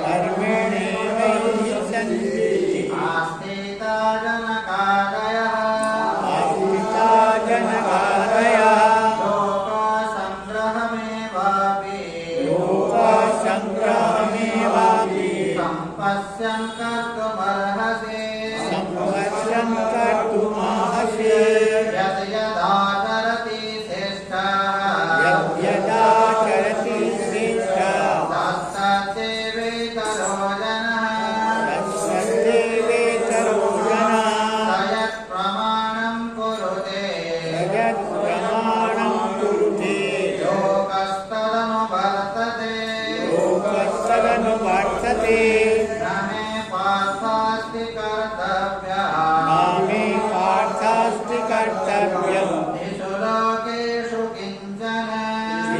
कर्मण्येवैष संसिद्धिः आस्थिता जनकादयः लोकसङ्ग्रहमेवापि सम्पश्यन् कर्तुमर्हसि यद्यदाचरति श्रेष्ठः यद्यदाचरति श्रेष्ठः तत्तद्देवेतरो जनः तत्सद्देवेतरो जनः स यत्प्रमाणं कुरुते यत्प्रमाणं कुरुते लोकस्तदनुवर्तते लोकस्तदनुवर्तते न मे पार्थास्ति कर्तव्यः नामे पार्थास्ति कर्तव्यम् येषु लोकेषु किञ्चन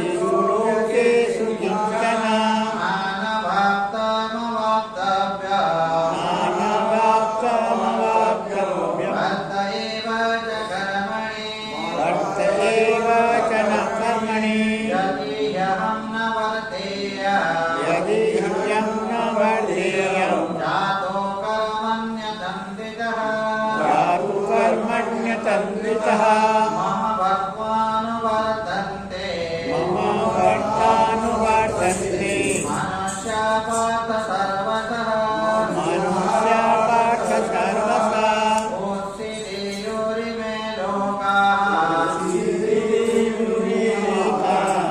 येषु लोकेषु किञ्चन मानवाप्तमवाप्तव्यः नानवाप्तमवाप्तव्यम् वर्त एव च कर्मणि वर्त एव च न कर्मणि यदि ह्यहं न वर्तेय यदि ह्यं न वर्धेयम् जातो कर्मण्यतन्त्रितः यातु कर्मण्यतन्त्रितः मम भक्त्वानुवर्तन्ते मम वर्तानुवर्तन्ते मनुष्यापात सर्वतः मनुष्यापार्थ सर्वथा ओत्सिदेयोरिमे लोकाः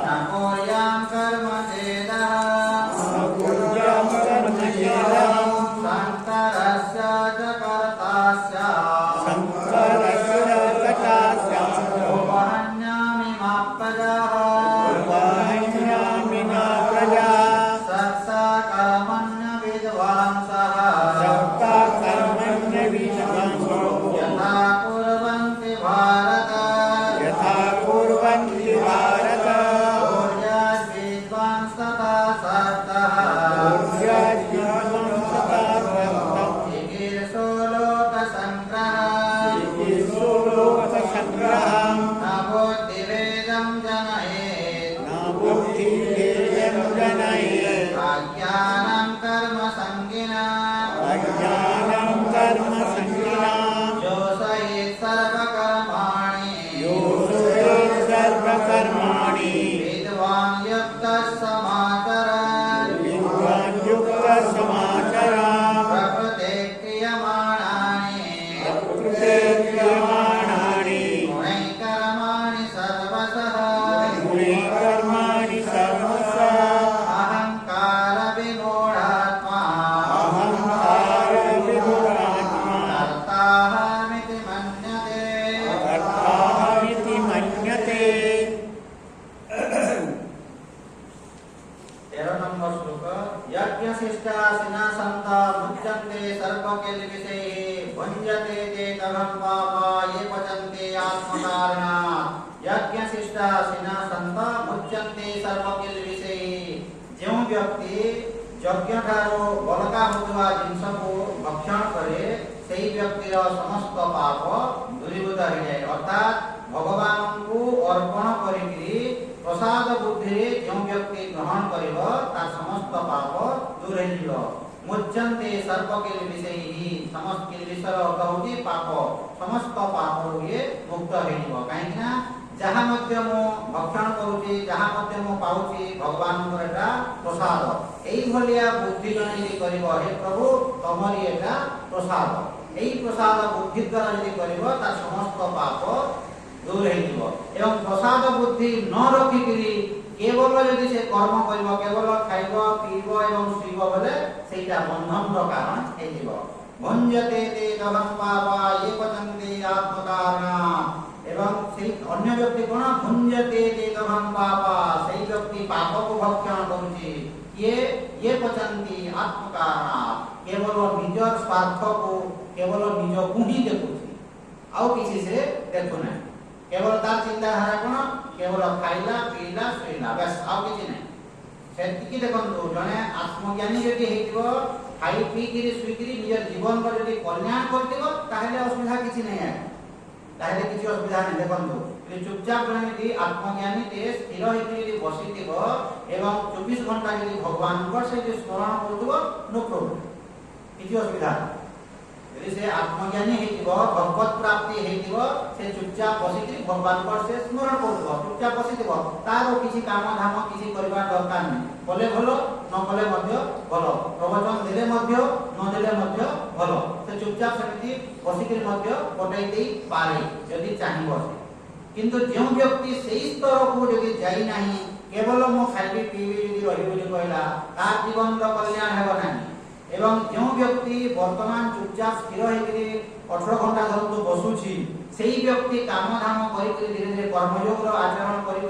न कुर्यां कर्म चेदः कुर्यां कर्म चेदहम् सन्तरस्य च कर्तास्य संसारस्य कटास्य उपहन्यामि मा प्रजाः उपहन्यामि न प्रजा सत्सा कर्मण्य विद्वांसः सप्ता कर्मण्य विद्वांसो यथा कुर्वन्ति भारत यथा कुर्वन्ति भारत विद्वांसता सत्तः ऊर्जाद्विध्वंसता सप्तम् चिकीर्षो लोकसङ्ग्रहः इति लोकसङ्ग्रहम् न बुद्धिभेदं जनयेत् न बुद्धिभेदं जनयेत् अज्ञानं कर्मसङ्गिनः अज्ञानं कर्मसङ्गिनाम् योषयेत् सर्वकर्माणि योषयेत् सर्वकर्माणि विद्वान् युक्तः समाचरन् विद्वान् युक्तः समाचरन् प्रकृते क्रियमाणानि प्रकृते क्रियमाणानि गुणैः कर्माणि सर्वशः गुणे कर्माणि सर्वशः अहङ्कारविमूढात्मा अहङ्कारविमूढात्मा कर्ताहमिति मन्यते कर्ताहमिति मन्यते 13 नंबर श्लोक यज्ञशिष्टासिना सन्ता मुच्यन्ते सर्वकिल्बिषैः भुञ्जते ते तमं पापा ये पचन्ते आत्मकारणात् यज्ञशिष्टासिना सन्ता मुच्यन्ते सर्वकिल्बिषैः ଯେଉଁ ବ୍ୟକ୍ତି ଯଜ୍ଞ ଠାରୁ ବଳକା ହେଉଥିବା ଜିନିଷକୁ ଭକ୍ଷଣ କରେ ସେହି ବ୍ୟକ୍ତିର ସମସ୍ତ ପାପ ଦୂରୀଭୂତ ହୋଇଯାଏ ଅର୍ଥାତ୍ ଭଗବାନଙ୍କୁ ଅର୍ପଣ କରିକି ପ୍ରସାଦ ବୁଦ୍ଧିରେ ଯେଉଁ ବ୍ୟକ୍ତି ଗ୍ରହଣ କରିବ ତାର ସମସ୍ତ ପାପ ଦୂର ହେଇଯିବ ମୁଚ୍ୟନ୍ତେ ସର୍ବକିଲ୍ବିଷୈଃ ସମସ୍ତ କିଲ୍ବିଷର ଅର୍ଥ ହେଉଛି ପାପ ସମସ୍ତ ପାପରୁ ଇଏ ମୁକ୍ତ ହେଇଯିବ କାହିଁକି ନା ଯାହା ମଧ୍ୟ ମୁଁ ଭକ୍ଷଣ କରୁଛି ଯାହା ମଧ୍ୟ ମୁଁ ପାଉଛି ଭଗବାନଙ୍କର ଏଟା ପ୍ରସାଦ ଏଇଭଳିଆ ବୁଦ୍ଧି ଜଣେ ଯଦି କରିବ ହେ ପ୍ରଭୁ ତମରି ଏଟା ପ୍ରସାଦ ଏଇ ପ୍ରସାଦ ବୁଦ୍ଧି ଦ୍ୱାରା ଯଦି କରିବ ତାର ସମସ୍ତ ପାପ ଦୂର ହେଇଯିବ ଏବଂ ପ୍ରସାଦ ବୁଦ୍ଧି ନ ରଖିକିରି କେବଳ ଯଦି ସେ କର୍ମ କରିବ କେବଳ ଖାଇବ ପିଇବ ଏବଂ ଶୋଇବ ବୋଲେ ସେଇଟା ବନ୍ଧନର କାରଣ ହେଇଯିବ ଭଞ୍ଜତେ તે તવં પાપા ये પચन्ते આત્મકારણાत् ଏବଂ ସେଇ ଅନ୍ୟ ବ୍ୟକ୍ତି କଣ ଭୁଞ୍ଜତେ તે તવં પાપા ସେଇ ବ୍ୟକ୍ତି ପାପକୁ ଭକ୍ଷଣ କରୁଛି ये पचन्ति आत्मकारणात् केवल निज स्वार्थକୁ केवल ନିଜକୁ ହିଁ ଦେଖୁଛି ଆଉ କିଛି ସେ ଦେଖୁନାହିଁ केवल तार चिंताधारा कोन केवल खाइला पीला सोइला बस आउ किछि नै सेतिकी देखंतु जने आत्मज्ञानी जदि हेतिबो खाइ पी किरि सुइ किरि निज जीवन पर जदि कल्याण करतिबो ताहेले असुविधा किछि नै है ताहेले किछि असुविधा नै देखंतु যদি চুপচাপ জনে যদি আত্মজ্ঞানী তে স্থির হইকি যদি বসিথিব এবং 24 ঘন্টা যদি ভগবানଙ୍କର সে যে স্মরণ করুথিব নো প্রবলেম, কিছু অসুবিধা নাই। যদি সে আত্মজ্ঞানী হইতিব ভগবত প্রাপ্তি হইতিব সে চুপচাপ বসিকি ভগবানଙ୍କର সে স্মরণ করুথিব, চুপচাপ বসিথিব, তার কিছু কাম ধাম কিছু করিবার দরকার নাই। বলে ভালো ন বলে মধ্য ভালো, প্রবচন দেলে মধ্য ন দেলে মধ্য ভালো, সে চুপচাপ সেমিতি বসিকি মধ্য কটাই দেই পারে যদি চাহিব। কিন্তু যে ব্যক্তি সেই স্তরকু যদি যাই নাই, কেবল মো খাইবি পিবি যদি রহি বলি কহিলা, তার জীবনর কল্যাণ ହେବ ନାହିଁ। এবং যে ব্যক্তি বর্তমান চুপচাপ স্থির হইকি 18 ঘন্টা ধরন্তু বসুছি, সেই ব্যক্তি কাম ধাম করি ধীরে ধীরে কর্মযোগর আচরণ করি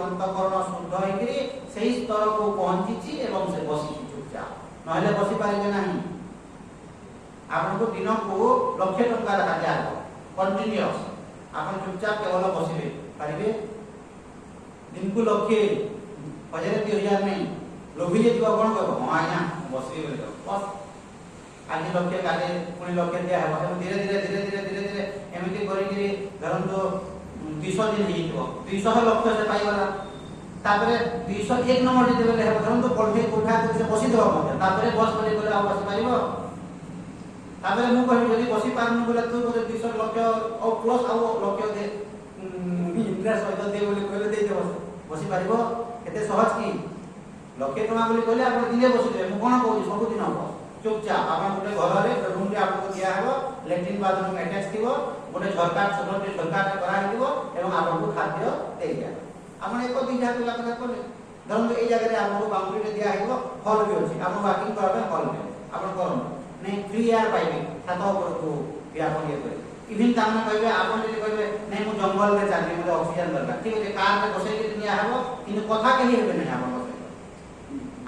অন্তঃকরণ শুদ্ধ হইকি সেই স্তরকু পৌঁছিছি এবং সে বসিছি চুপচাপ, নহলে বসি পারিবে ନାହିଁ। আপনাকে দিনকু 1,00,000 টঙ্কা লেখা দিয়া হব কন্টিনিউয়াস, আপনি চুপচাপ কেবল বসিবে পারিবে। দিনকু 1,00,000 1000 2000 নেই, লোভি যদি কଣ কব ହଁ ଆଜ୍ଞା ବସିବି ବୋଲି ବସ୍, ଆଜି 1,00,000 କାଲି ପୁଣି 1,00,000 ଦିଆ ହେବ। ଏବଂ ଧୀରେ ଧୀରେ ଧୀରେ ଧୀରେ ଧୀରେ ଧୀରେ ଏମିତି କରିକିରି ଧରନ୍ତୁ 200 ଦିନ ହେଇଯିବ, 200 ଲକ୍ଷ ସେ ପାଇଗଲା। ତାପରେ 201 ନମ୍ବର ଯେତେବେଳେ ହେବ ଧରନ୍ତୁ ପଠେଇ ଉଠା କରି ସେ ବସିଦେବ ମଧ୍ୟ, ତାପରେ ବସ୍ ବୋଲି କହିଲେ ଆଉ ବସି ପାରିବ? ତାପରେ ମୁଁ କହିବି ଯଦି ବସି ପାରୁନୁ ବୋଲେ ତୁ ମୋତେ 200 ଲକ୍ଷ ଆଉ ପ୍ଲସ୍ ଆଉ ଲକ୍ଷ ଦେ, ଇଣ୍ଟରେଷ୍ଟ ସହିତ ଦେ ବୋଲି କହିଲେ ଦେଇଦେବ, ବସି ପାରିବ? କେତେ ସହଜ କି? 1,00,000 ଟଙ୍କା ବୋଲି କହିଲେ ଆପଣ ଦିନେ ବସିଦେବେ। ମୁଁ କଣ କହୁଛି ସବୁଦିନ ହବ ଚୁପଚାପ ଆପଣ ଗୋଟେ ଘରରେ ରୁମରେ ଆପଣଙ୍କୁ ଦିଆହେବ, ଲ୍ୟାଟ୍ରିନ୍ ବାଥରୁମ୍ ଆଟାଚ୍ ଥିବ, ଗୋଟେ ଝରକା ଛୋଟ ଝରକାଟେ କରାହେଇଥିବ ଏବଂ ଆପଣଙ୍କୁ ଖାଦ୍ୟ ଦେଇଦିଆ। ଆପଣ ଏକ ଦୁଇ ଯାହା ପିଲା କଥା କଲେ ଧରନ୍ତୁ ଏଇ ଜାଗାରେ ଆପଣଙ୍କୁ ବାଉଣ୍ଡ୍ରିରେ ଦିଆହେଇବ, ହଲ୍ ବି ଅଛି, ଆପଣ ୱାକିଂ କରିବା ପାଇଁ ହଲ୍ ନେବେ, ଆପଣ କରନ୍ତୁ ନାଇଁ ଫ୍ରି ଏୟାର ପାଇବେ, ଛାତ ଉପରକୁ ଆପଣ ଇଏ କରିବେ। ଇଭିନ୍ ତାମାନେ କହିବେ ଆପଣ ଯଦି କହିବେ ନାଇଁ ମୁଁ ଜଙ୍ଗଲରେ ଚାଲିବି ମୋତେ ଅକ୍ସିଜେନ ଦରକାର, ଠିକ ଅଛି କାରରେ ବସେଇକି ନିଆହେବ, କିନ୍ତୁ କଥା କେହି ହେବେ ନାହିଁ ଆପଣଙ୍କ ସହିତ,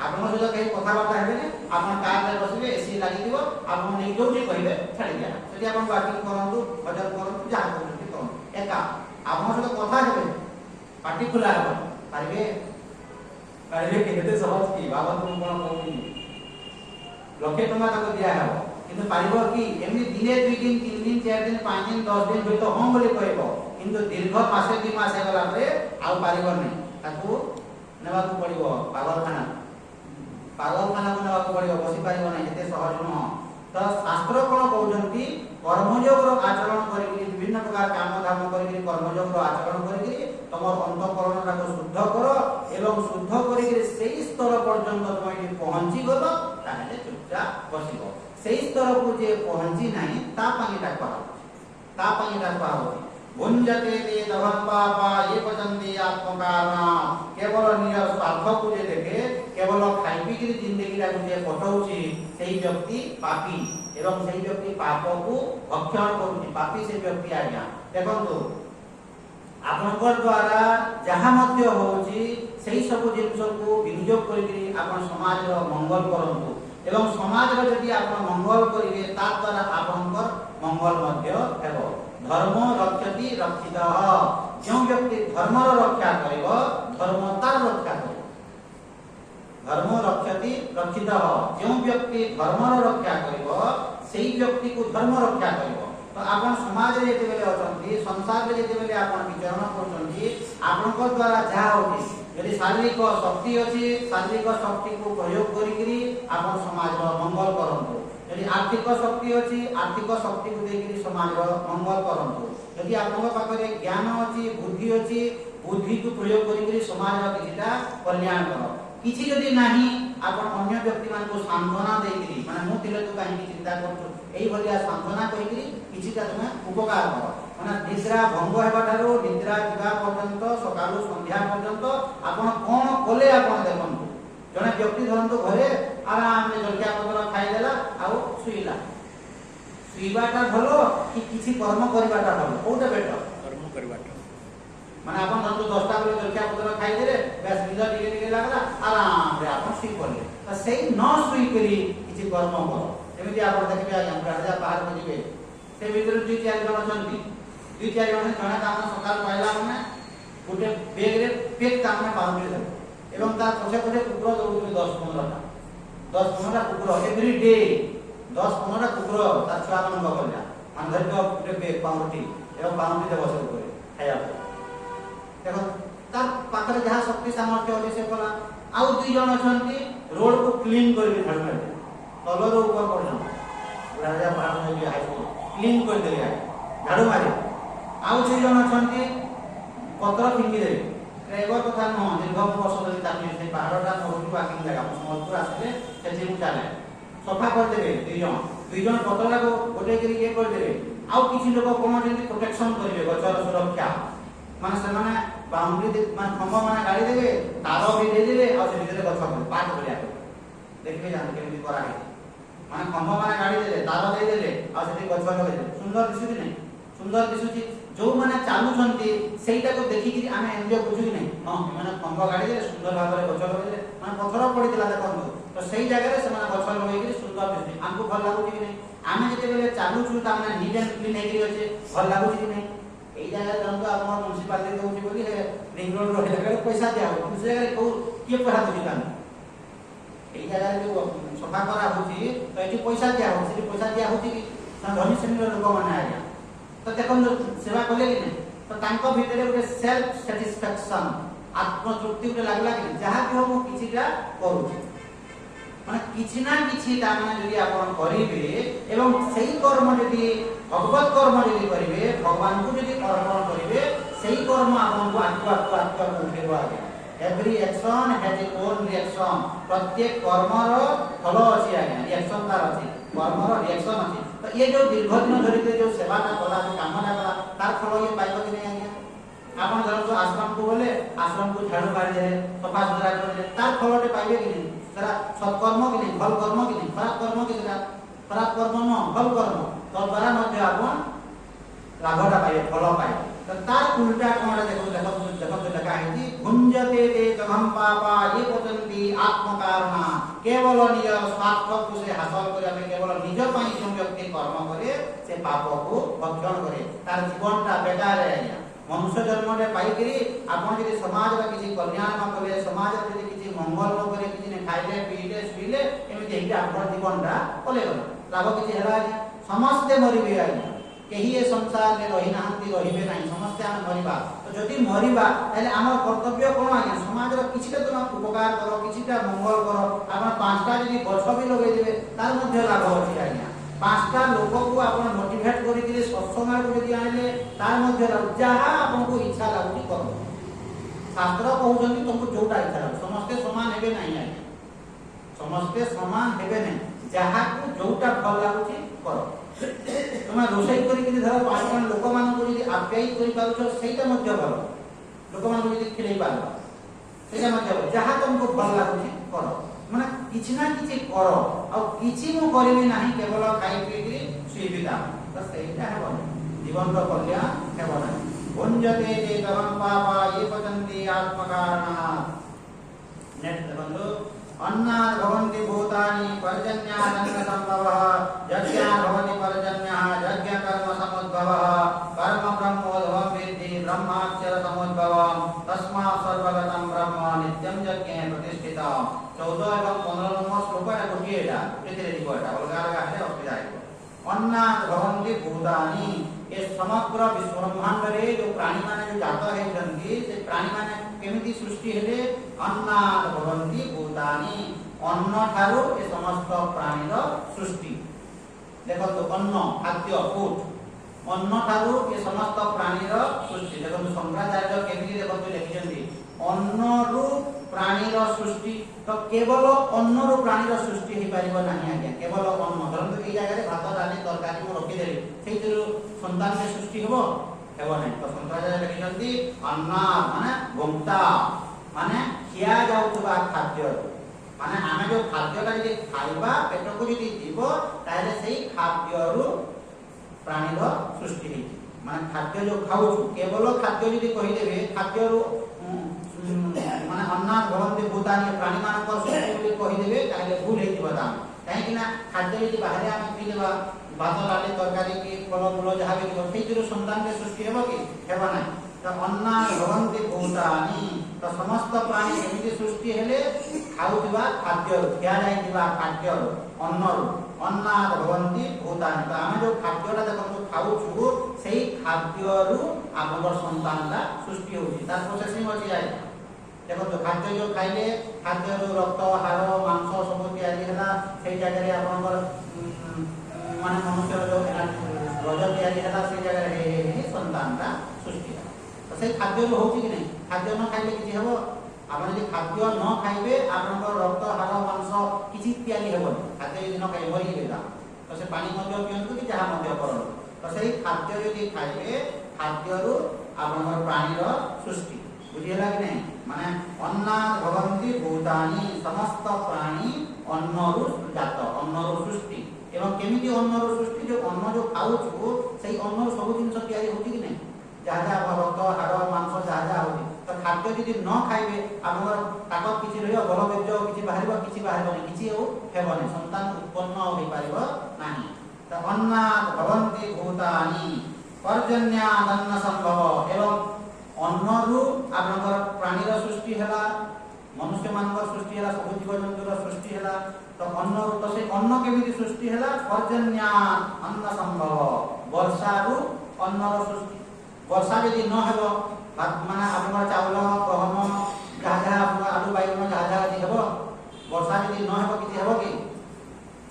ଆପଣଙ୍କ ସହିତ କେହି କଥାବାର୍ତ୍ତା ହେବେନି। ଆପଣ କାରରେ ବସିବେ, ଏସି ଲାଗିଥିବ, ଆପଣ ନେଇ ଯୋଉଠି କହିବେ ଛାଡ଼ି ଦିଆ, ସେଠି ଆପଣ ୱାକିଂ କରନ୍ତୁ, ହଜମ କରନ୍ତୁ, ଯାହା କରୁଛନ୍ତି କରନ୍ତୁ, ଏକା ଆପଣଙ୍କ ସହିତ କଥା ହେବେ, ପାଟି ଖୋଲା ହେବ, ପାରିବେ? ପାରିବେ? କେତେ ସହଜ କି ଭାବନ୍ତୁ। ମୁଁ କଣ କହୁଛି 1,00,000 ଟଙ୍କା ତାକୁ ଦିଆହେବ, କିନ୍ତୁ ପାରିବ କି? ଏମିତି ଦିନେ 2 ଦିନ 3 ଦିନ 4 ଦିନ 5 ଦିନ 10 ଦିନ ହୁଏତ ହଁ ବୋଲି କହିବ, କିନ୍ତୁ ଦୀର୍ଘ ମାସେ 2 ମାସ ହେଇଗଲା ପରେ ଆଉ ପାରିବ ନାହିଁ, ତାକୁ ନେବାକୁ ପଡ଼ିବ ପାଗଳଖାନା, ପାଗଳଖାନାକୁ ନେବାକୁ ପଡ଼ିବ, ବସି ପାରିବ ନାହିଁ, ଏତେ ସହଜ ନୁହଁ। ତ ଶାସ୍ତ୍ର କଣ କହୁଛନ୍ତି? କର୍ମଯୋଗର ଆଚରଣ କରିକି ବିଭିନ୍ନ ପ୍ରକାର କାମ ଧାମ କରିକି କର୍ମଯୋଗର ଆଚରଣ କରିକି ତମର ଅନ୍ତଃକରଣଟାକୁ ଶୁଦ୍ଧ କର ଏବଂ ଶୁଦ୍ଧ କରିକି ସେଇ ସ୍ତର ପର୍ଯ୍ୟନ୍ତ ତମେ ଯଦି ପହଞ୍ଚି ଗଲ ତାହେଲେ ଚୁପଚାପ ବସିବ। ସେଇ ସ୍ତରକୁ ଯେ ପହଞ୍ଚି ନାହିଁ ତା ପାଇଁ ଏଟା କୁହାହଉଛି, ତା ପାଇଁ ଏଟା କୁହାହଉଛି ଭୁଞ୍ଜତେ ତେ ଦଭଂ ପାପା ଏ ପଚନ୍ତି ଆତ୍ମକାରଣ। କେବଳ ନିଜ ସ୍ୱାର୍ଥକୁ ଯେ ଦେଖେ, କେବଳ ଖାଇ ପିଇକିରି ଜିନ୍ଦଗିଟାକୁ ଯେ କଟଉଛି ସେଇ ବ୍ୟକ୍ତି ପାପୀ ଏବଂ ସେଇ ବ୍ୟକ୍ତି ପାପକୁ ଭକ୍ଷଣ କରୁଛି, ପାପୀ ସେ ବ୍ୟକ୍ତି। ଆଜ୍ଞା ଦେଖନ୍ତୁ ଆପଣଙ୍କ ଦ୍ୱାରା ଯାହା ମଧ୍ୟ ହେଉଛି ସେଇ ସବୁ ଜିନିଷକୁ ବିନିଯୋଗ କରିକି ଆପଣ ସମାଜର ମଙ୍ଗଳ କରନ୍ତୁ ଏବଂ ସମାଜର ଯଦି ଆପଣ ମଙ୍ଗଳ କରିବେ ତା ଦ୍ୱାରା ଆପଣଙ୍କର ମଙ୍ଗଳ ମଧ୍ୟ ହେବ। ଧର୍ମ ରକ୍ଷତି ରକ୍ଷିତ, ଯେଉଁ ବ୍ୟକ୍ତି ଧର୍ମର ରକ୍ଷା କରିବ ଧର୍ମ ତାର ରକ୍ଷା କରିବ। ଧର୍ମ ରକ୍ଷତି ରକ୍ଷିତ, ଯେଉଁ ବ୍ୟକ୍ତି ଧର୍ମର ରକ୍ଷା କରିବ ସେଇ ବ୍ୟକ୍ତିକୁ ଧର୍ମ ରକ୍ଷା କରିବ। ତ ଆପଣ ସମାଜରେ ଯେତେବେଳେ ଅଛନ୍ତି, ସଂସାରରେ ଯେତେବେଳେ ଆପଣ ବିଚରଣ କରୁଛନ୍ତି, ଆପଣଙ୍କ ଦ୍ୱାରା ଯାହା ହେଉଛି, ଯଦି ଶାରୀରିକ ଶକ୍ତି ଅଛି ଶାରୀରିକ ଶକ୍ତିକୁ ପ୍ରୟୋଗ କରିକିରି ଆପଣ ସମାଜର ମଙ୍ଗଳ କରନ୍ତୁ। ଯଦି ଆର୍ଥିକ ଶକ୍ତି ଅଛି ଆର୍ଥିକ ଶକ୍ତିକୁ ଦେଇକିରି ସମାଜର ମଙ୍ଗଳ କରନ୍ତୁ। ଯଦି ଆପଣଙ୍କ ପାଖରେ ଜ୍ଞାନ ଅଛି ବୁଦ୍ଧି ଅଛି, ବୁଦ୍ଧିକୁ ପ୍ରୟୋଗ କରିକିରି ସମାଜର କିଛିଟା କଲ୍ୟାଣ କର। କିଛି ଯଦି ନାହିଁ ଆପଣ ଅନ୍ୟ ବ୍ୟକ୍ତିମାନଙ୍କୁ ସାନ୍ତ୍ୱନା ଦେଇକିରି, ମାନେ ମୁଁ ଥିଲେ ତୁ କାହିଁକି ଚିନ୍ତା କରୁଛୁ, এইভଳିଆ ସାନ୍ତ୍ୱନା କହିକିରି କିଛିଟା ତୁମେ ଉପକାର କର। ମାନେ ନିଦ୍ରା ଭଙ୍ଗ ହେବା ଠାରୁ ନିଦ୍ରା ଯିବା ପର୍ଯ୍ୟନ୍ତ, ସକାଳୁ ସନ୍ଧ୍ୟା ପର୍ଯ୍ୟନ୍ତ ଆପଣ କଣ କଲେ ଆପଣ ଦେଖନ୍ତୁ। ଜଣେ ବ୍ୟକ୍ତି ଧରନ୍ତୁ ଘରେ ଆରାମରେ ଜଳଖିଆ ପତ୍ର ଖାଇଦେଲା ଆଉ ଶୋଇଲା, ଶୋଇବାଟା ଭଲ କି କିଛି କର୍ମ କରିବାଟା ଭଲ? କୋଉଟା ବେଟର? କର୍ମ କରିବାଟା। ମାନେ ଆପଣ ଧରନ୍ତୁ 10ଟା ବେଳେ ଜଳଖିଆ ପତ୍ର ଖାଇଦେଲେ, ବେଶ ନିଦ ଟିକେ ଟିକେ ଲାଗିଲା, ଆରାମରେ ଆପଣ ଶୋଇ ପଡ଼ିଲେ। ତ ସେଇ ନ ଶୋଇକରି କିଛି କର୍ମ କର। ଯେମିତି ଆପଣ ଦେଖିବେ ଆଜ୍ଞା ରାଜା ବାହାରକୁ ଯିବେ, ସେ ଭିତରେ 2-4 ଜଣ ଅଛନ୍ତି, 2-4 ଜଣ ଜଣେ ତାମାନେ ସକାଳ ପାଇଲା ମାନେ ଗୋଟେ ବେଗରେ ପେକ୍ ତାମାନେ ବାଉଣ୍ଡ୍ରି ଦେବ ଏବଂ ତା ପଛେ ପଛେ କୁକୁର ଦୌଡ଼ୁଥିବେ 10-15ଟା 10-15ଟା କୁକୁର ଏଭ୍ରି ଡେ, 10-15ଟା କୁକୁର ତାର ଛୁଆମାନଙ୍କ ଭଳିଆ। ମାନେ ଧରିକ ଗୋଟେ ବେଗ ପାଉଁରୁଟି ଏବଂ ପାଉଁରୁଟି ଦେବ ସେ ଉପରେ ଖାଇବା ପାଇଁ। देखो तार पाखरे जहाँ शक्ति सामर्थ्य होले से कला आउ दुई जन अछंती रोड को क्लीन करबे झाड़ू मारे तलर ऊपर पड़न राजा बाहर में हाई स्कूल क्लीन कर देले झाड़ू मारे आउ दुई जन अछंती पत्र फिंगी देबे एगो कथा न दीर्घ वर्ष धरि ताकि से बाहरटा मोरु पाकिंग जगह समस्तपुर आसले सेठी मु चाले सफा कर देबे दुई जन पत्रला को गोटे करी के कर देबे आउ किछि लोक कोन जेंति प्रोटेक्शन करिवे गछर सुरक्षा माने सेमाने बाउंड्री माने खंभा माने गाड़ी देबे तार भी दे देबे आ से भीतर गछ कर पाट भलिया देखबे जान केमि करा है माने खंभा माने गाड़ी देले तार दे देले आ से गछ लगे सुंदर दिसुची नै सुंदर दिसुची जो माने चालू छंती सेटा को देखि कि आमे एन्जॉय बुझु नै हां माने खंभा गाड़ी देले सुंदर भाबरे गछ लगे माने पत्थर पड़ी दिला देखो तो सही जगह रे सेमाने गछ लगे कि सुंदर दिसुची हमको भल लागु कि नै आमे जेते बेले चालू छु ता माने नीट एंड क्लीन हे कि अछि भल लागु कि नै এই জায়গায় জনতা আপনার মিউনিসিপালিটি দেউছি বলি রিং রোড রহে জায়গায় পয়সা দিয়া হবে কিন্তু জায়গায় কেউ কি পয়সা দিছি কান এই জায়গায় যে সফা করা হচ্ছে তো এটি পয়সা দিয়া হবে সেটি পয়সা দিয়া হচ্ছে কি ধনী শ্রেণীর লোক মানে আজ্ঞা তো দেখুন সেবা কলে কি নাই তো তাଙ୍କ ভিতরে ଗୋଟେ সেলফ স্যাটিসফ্যাকশন আত্মতৃপ্তি ଗୋଟେ লাগলা কি যাহা কি হবো কিছিটা করুছি মানে কিছু না কিছু তা মানে যদি আপন করিবে এবং সেই কর্ম যদি ভগবত কর্ম যদি করিবে ভগবানকে যদি অর্পণ করিবে সেই কর্ম আপনকু আত্মা উঠেব আগে every action has a own reaction প্রত্যেক কর্মর ফল আছে আগে রিঅ্যাকশন তার আছে কর্মর রিঅ্যাকশন আছে তো এই যে দীর্ঘদিন ধরে যে সেবাটা কলা যে কামনা কলা তার ফল ইয়ে পাইব কি নাই আগে আপন ধরো আশ্রমকু বলে আশ্রমকু ঝাড়ু মারি দেলে সফা সুতরা করে তার ফলটি পাইবে কি নাই তারা সৎকর্ম কি নাই ভাল কর্ম কি নাই খারাপ কর্ম কি না খারাপ কর্ম ন ভাল কর্ম তদ্বারা মধ্যে আপন লাভটা পাইবে ফল পাইবে তো তার উল্টা কোনটা দেখো লেখা হইছি ভুঞ্জতে তে তমহম পাপা ये পচন্তি আত্মকারণা কেবল নিজ স্বার্থকু সে হাসল করে আমি কেবল নিজ পাই যে ব্যক্তি কর্ম করে সে পাপকু ভক্ষণ করে তার জীবনটা বেকারে আইয়া মনুষ্য জন্মরে পাইকরি আপন যদি সমাজর কিছু কল্যাণ ন করে সমাজর যদি কিছু মঙ্গল ন করে কিছু নে খাইলে পিইলে শুইলে এমিতি এইটা আপন জীবনটা কলে গল লাভ কিছু হেলা সমস্তে মরিবে আইয়া কেহি এ সংসারে রহি নাহান্তি রহিবে নাই সমস্তে আমি মরিবা তো যদি মরিবা তাহলে আমার কর্তব্য কোন আজ্ঞা সমাজের কিছুটা তুমি উপকার করো কিছুটা মঙ্গল করো আপনার পাঁচটা যদি গছ বি লগাই দেবে তার মধ্যে লাভ আছে আজ্ঞা পাঁচটা লোককু আপন মোটিভেট করে দিলে সৎসঙ্গ যদি আনলে তার মধ্যে লাভ যাহা আপনাকে ইচ্ছা লাগুছি করো শাস্ত্র কହୁଛନ୍ତି তোমাকে যোটা ইচ্ছা লাগ সমস্তে সমান হেবে নাই আজ্ঞা সমস্তে সমান হেবে নাই যাহাকু যোটা ভাল লাগুছি করো তোমার রোষাই করি যদি ধরো পাঁচ জন লোক মানুষ যদি আপ্যায়িত করে পারছ সেইটা মধ্যে ভালো লোক মানুষ যদি খেলেই পারো সেটা মধ্যে ভালো যাহা তোমাকে ভাল লাগুছি করো মানে কিছু না কিছু করো আর কিছু মু করিবি নাই কেবল খাই পিইকি শুইবি তা তো সেইটা ହେବ জীবনর কল্যাণ ହେବ না ভুঞ্জতে যে তমহম পাপা ये পচন্তি আত্মকারণাৎ নেক্সট বন্ধু अन्नात् भवन्ति भूतानि पर्जन्यादन्न सम्भवः यज्ञात् भवति पर्जन्यः यज्ञकर्म समुद्भवः कर्म ब्रह्मोद्भवं विद्धि ब्रह्माक्षर समुद्भवं तस्मात् सर्वगतं ब्रह्म नित्यं यज्ञे प्रतिष्ठितम् 14 এবং 15 নম্বর শ্লোকটা গোটিয়ে এটা এতে দিব এটা অলগা অলগা আছে অসুবিধা আছে अन्नात् भवन्ति भूतानि ए समग्र विश्व ब्रह्मांडरे जो प्राणी माने जो जात हेचंती से प्राणी माने केमिति सृष्टि हेले अन्नात् भवन्ति भूतानि अन्न ठारू ए समस्त प्राणीर सृष्टि देखो तो अन्न खाद्य फूड अन्न ठारू ए समस्त प्राणीर सृष्टि देखो तो शंकराचार्य केमिति देखो तो लिखिसंती अन्नरु प्राणीर सृष्टि तो केवल अन्नरु प्राणीर सृष्टि ही पारिबो नाही आज्ञा केवल अन्न धरंतु ए जगह रे भात डाली तरकारी को रखि देली सेइतिरु संतान के सृष्टि हेबो हेबो नै तो शंकराचार्य लिखिसंती अन्ना माने भोक्ता माने खिया जाउतबा खाद्य माने आमे जो खाद्यटा यदि खाइबा पेट को यदि दिबो ताले सेई खाद्यरु प्राणीर सृष्टि हेछि माने खाद्य जो खाउ केवल खाद्य यदि कहि देबे खाद्यरु माने अन्नात् भवन्ति भूतानि प्राणी मानक सृष्टि कहि देबे ताले भूल हे दिबो दाम काहे कि ना खाद्य यदि बाहर आमे पी लेबा भात डाली तरकारी की फल मूल जहाँ भी दिबो सेइतिरु संतान के सृष्टि हेबो कि हेबो नै तो अन्नात् भवन्ति भूतानि तो समस्त प्राणी एमिति सृष्टि हेले खाउथिबा खाद्य खिया जाइथिबा खाद्य अन्न अन्नात् भवन्ति भूतानि तो आमे जो खाद्यटा देखो खाउछु सेही खाद्यरू आपनकर संतानटा सृष्टि होची तार प्रोसेसिंग अछि आइ देखो तो खाद्य जो खाइले खाद्यरू रक्त हाड़ मांस सब तैयारी हला सेही जगह रे आपनकर माने मनुष्य जो रज तैयारी हला सेही जगह रे संतानटा सृष्टि तो सेही खाद्यरू होची कि नहीं खाद्य न खाइले किछि हेबो आपण जे खाद्य न खाइबे आपनकर रक्त हाड़ मांस किछि तैयारी हेबो खाद्य यदि न खाइ मरि गेला तो से पानी मध्य पियंतु कि जहा मध्य करन तो सेही खाद्य यदि खाइबे खाद्यरू आपनकर प्राणीर सृष्टि बुझिला कि नहीं माने अन्नात् भवन्ति भूतानि समस्त प्राणी अन्नरू जात अन्नरू सृष्टि एवं केमिति अन्नरू सृष्टि जो अन्न जो खाउछु सेही अन्न सब जिंस तैयारी होती कि नहीं जहा जहा रक्त हाड़ मांस जहा जहा होती तो खाद्य यदि न खाइबे हमर ताकत किछि रहियो बल बेज किछि बाहरिबो किछि बाहरिबो किछि हेबो संतान उत्पन्न होई पारिबो नाही तो अन्नात् भवन्ति भूतानि पर्जन्यादन्न संभव एवं अन्नरू आपनकर प्राणीर सृष्टि हला मनुष्य मानकर सृष्टि हला सब जीव जंतुर सृष्टि हला तो अन्नरू तो से अन्न केमिति सृष्टि हला पर्जन्यात् अन्न संभव वर्षारू अन्नर सृष्टि वर्षा यदि न हेबो माने आपनकर चावल गहम जहा जहा आलू बाइगण जहा जहा यदि हेबो वर्षा यदि न हेबो किछि हेबो कि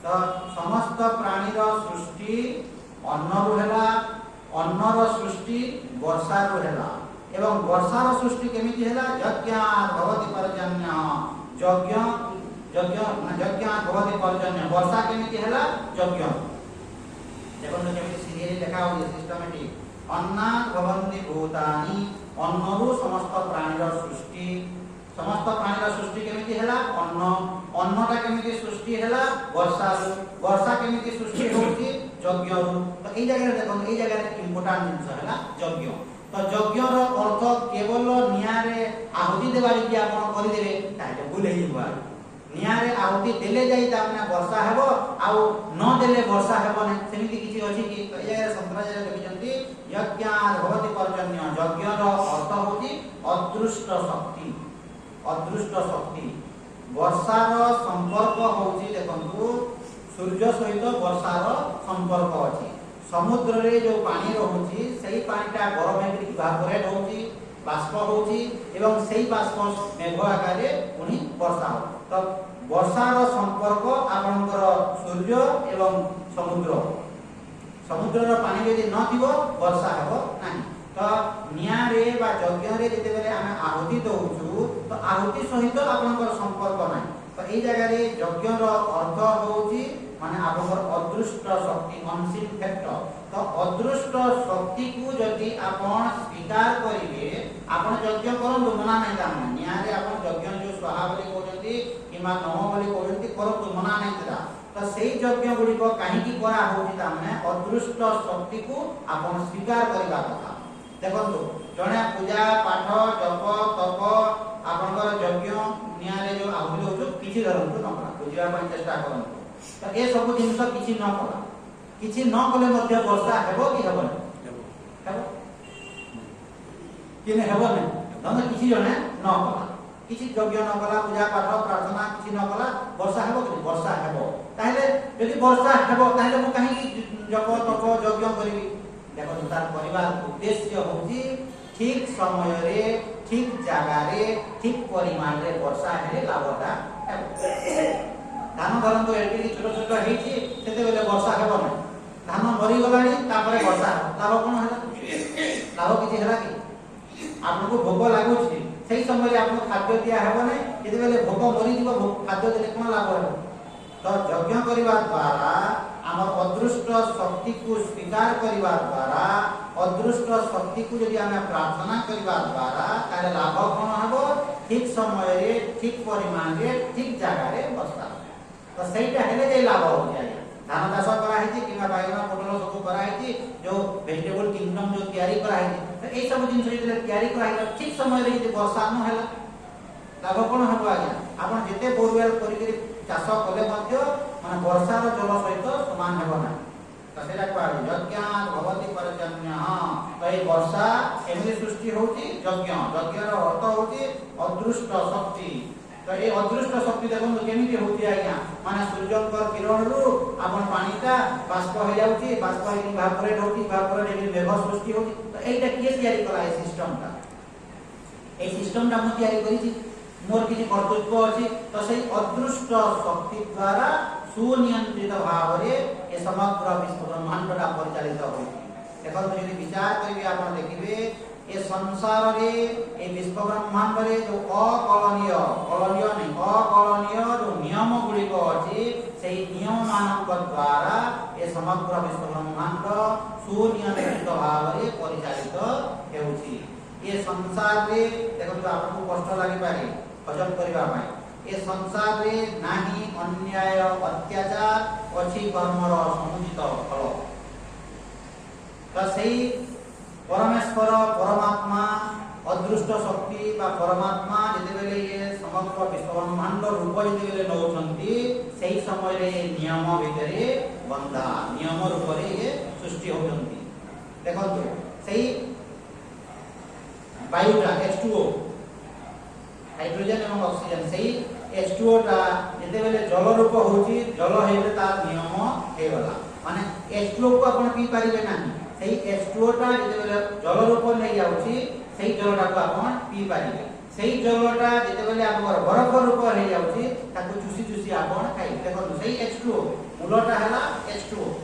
तो समस्त प्राणीर सृष्टि अन्नरू हेला अन्नर सृष्टि वर्षारू हेला एवं वर्षार सृष्टि केमिति हेला यज्ञात् भवति पर्जन्य यज्ञ यज्ञ यज्ञात् भवति पर्जन्य वर्षा केमिति हेला यज्ञ देखो केमिति सीरियल लिखा होय सिस्टमैटिक अन्नात् भवन्ति भूतानि अन्नरू समस्त प्राणीर सृष्टि समस्त प्राणीर सृष्टि केमिति हेला अन्न अन्नटा केमिति सृष्टि हेला वर्षारू वर्षा केमिति सृष्टि होउची यज्ञरू तो एई जगह देखो एई जगह इंपोर्टेंट जिंस हेला यज्ञ तो यज्ञर अर्थ केवल नियारे आहुति देबारी कि आपण करि देबे ताहे भूल हेई हुआ नियारे आहुति देले जाई ता माने वर्षा हेबो आउ न देले वर्षा हेबो नै सेमिति किछि अछि कि एई जगह शंकराचार्य लिखिजंती यज्ञात् भवति पर्जन्य यज्ञर अर्थ होची अदृष्ट शक्ति वर्षार संपर्क होची देखंतु सूर्य सहित वर्षार संपर्क अछि समुद्र रे जो पानी रहउची सेही पानीटा गरम हेकि इवापोरेट होउची बाष्प होउची एवं सेही बाष्प मेघ आकारे पुनी वर्षा हो तो वर्षार संपर्क आपनकर सूर्य एवं समुद्र पानी यदि न थिबो वर्षा हेबो नाही तो नियारे बा यज्ञ रे जते बेले आमे आहुति दउछु तो आहुति सहित आपनकर संपर्क नाही तो एई जगह रे यज्ञर अर्थ होउची माने आपनकर अदृष्ट शक्ति अनसीन फैक्टर तो अदृष्ट शक्ति को जदि आपण स्वीकार करिवे आपण यज्ञ करन मना नै दाम नियारे आपण यज्ञ जो स्वाहा बोली कहउछंती किमा नमो बोली कहउछंती करन मना नै ता तो सेही यज्ञ गुडी को काहे की करा होउची ता माने अदृष्ट शक्ति को आपण स्वीकार करिबा कथा देखंतु जणे पूजा पाठ जप तप आपनकर यज्ञ नियारे जो आहुति दउछु किछि धरंतु न करा बुझिबा पय चेष्टा करंतु तो ए सब जिंस किछि न कला किछि न कले मध्य वर्षा हेबो कि हेबो हेबो किने हेबो नै नंद किछि जणे न कला किछि यज्ञ न कला पूजा पाठ प्रार्थना किछि न कला वर्षा हेबो कि वर्षा हेबो ताहेले यदि वर्षा हेबो ताहेले मु काहे जप तप यज्ञ करिवि देखो तार परिवार उद्देश्य होची ठीक समय रे ठीक जगह रे ठीक परिमाण रे वर्षा हेले लाभटा धान धरन तो एटी छोट छोट हेची सेते बेले वर्षा हेबो नै धान मरि गलानी तापरे वर्षा लाभ कोन हला लाभ किछि हला कि आपनको भोग लागुछि सेही समय रे आपको खाद्य दिया हेबो नै जेते बेले भोग मरि जीव खाद्य देले कोन लाभ हेबो तो यज्ञ करिवा द्वारा आम अदृष्ट शक्ति को स्वीकार करिवा द्वारा अदृष्ट शक्ति को यदि आम प्रार्थना करिवा द्वारा तारे लाभ कोन हबो ठीक समय रे ठीक परिमाण रे ठीक जगह रे वर्षा तो सेटा हेले जे लाभ हो जाय धान चाष करा हेती किबा बायना पोटल सब करा हेती जो वेजिटेबल किंगडम जो तयारी करा हेती तो ए सब जिंस जे तयारी करा हेला ठीक समय रे जे वर्षा न हेला लाभ कोन हबो आज्ञा आपण जेते बोरवेल करि करि चाष कले मध्य माने वर्षार जल सहित समान हेबो ना तो सेटा कहै यज्ञात् भवति पर्जन्य तो ए वर्षा एमि सृष्टि होउची यज्ञर अर्थ होउची अदृष्ट शक्ति तो ए अदृष्ट शक्ति देखो केमिति होउची आज्ञा माने सूर्यंकर किरण रु आपण पानीटा बाष्प हो जाउची बाष्प हो इवापोरेट होती इवापोरेट हे मेघ सृष्टि होती तो एटा किए तयारी कला ए सिस्टमटा मु तयारी करिछि मोर किछि कर्तव्य अछि तो सेही अदृष्ट शक्ति द्वारा सुनियंत्रित भाव रे ए समग्र विश्व ब्रह्मांडटा परिचालित होइछि देखो यदि विचार करिवे आपण देखिबे ए संसार रे ए विश्व ब्रह्मांड रे जो अकलनीय जो नियम गुडी को अछि सेही नियम मानक द्वारा ए समग्र विश्व ब्रह्मांड सुनियंत्रित भाव रे परिचालित हेउछि ए संसार रे देखो आपको कष्ट लागि पारे हजम करबा पई ए संसार रे नाही अन्याय अत्याचार अछि कर्मर समुचित फल तो सेही परमेश्वर परमात्मा अदृष्ट शक्ति बा परमात्मा जते बेले ये समग्र विश्व ब्रह्मांड रूप जते बेले नौछंती सेही समय रे नियम भितरे बंधा नियम रूप रे ये सृष्टि होछंती देखो सेही वायुटा H2O हाइड्रोजन एवं ऑक्सीजन सेही H2O टा जते बेले जल रूप होची जल हेले तार नियम हेगला माने H2O को आपण पी पारिबे नाही सेही H2O टा जते बेले जल रूप नै जाउची सेही जलटा को आपण पी पारिबे सेही जलटा जते बेले आपण बरफ रूप हे जाउची ताको चुसी आपण खाइ देखो सेही H2O मूलटा हला H2O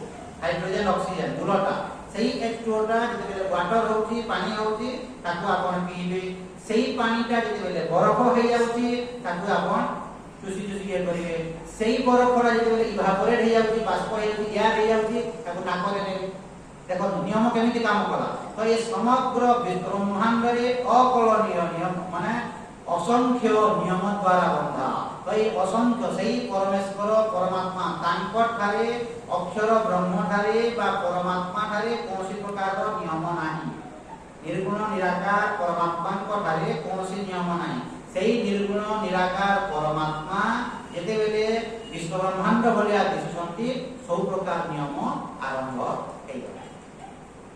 हाइड्रोजन ऑक्सीजन मूलटा सेही H2O टा जते बेले वाटर होची पानी होची ताको आपण पीबे सेही पानीटा जते बेले बरफ हे जाउची ताको आपण चुसी हे करिवे सेही बरफटा जते बेले इवापोरेट हे जाउची बाष्प हे जाउची एयर हे जाउची ताको नाकरे नेबे देखो नियम केमिति काम कला तो ये समग्र ब्रह्मांड रे अकलनीय नियम माने असंख्य नियम द्वारा बंधा तो ये असंख्य सही परमेश्वर परमात्मा तांकर ठारे अक्षर ब्रह्म ठारे बा परमात्मा ठारे कोनसी प्रकार नियम नाही निर्गुण निराकार परमात्मा को ठारे कोनसी नियम नाही सही निर्गुण निराकार परमात्मा जेते बेले विश्व ब्रह्मांड भलिया दिसुंती सब प्रकार नियम आरंभ हेइला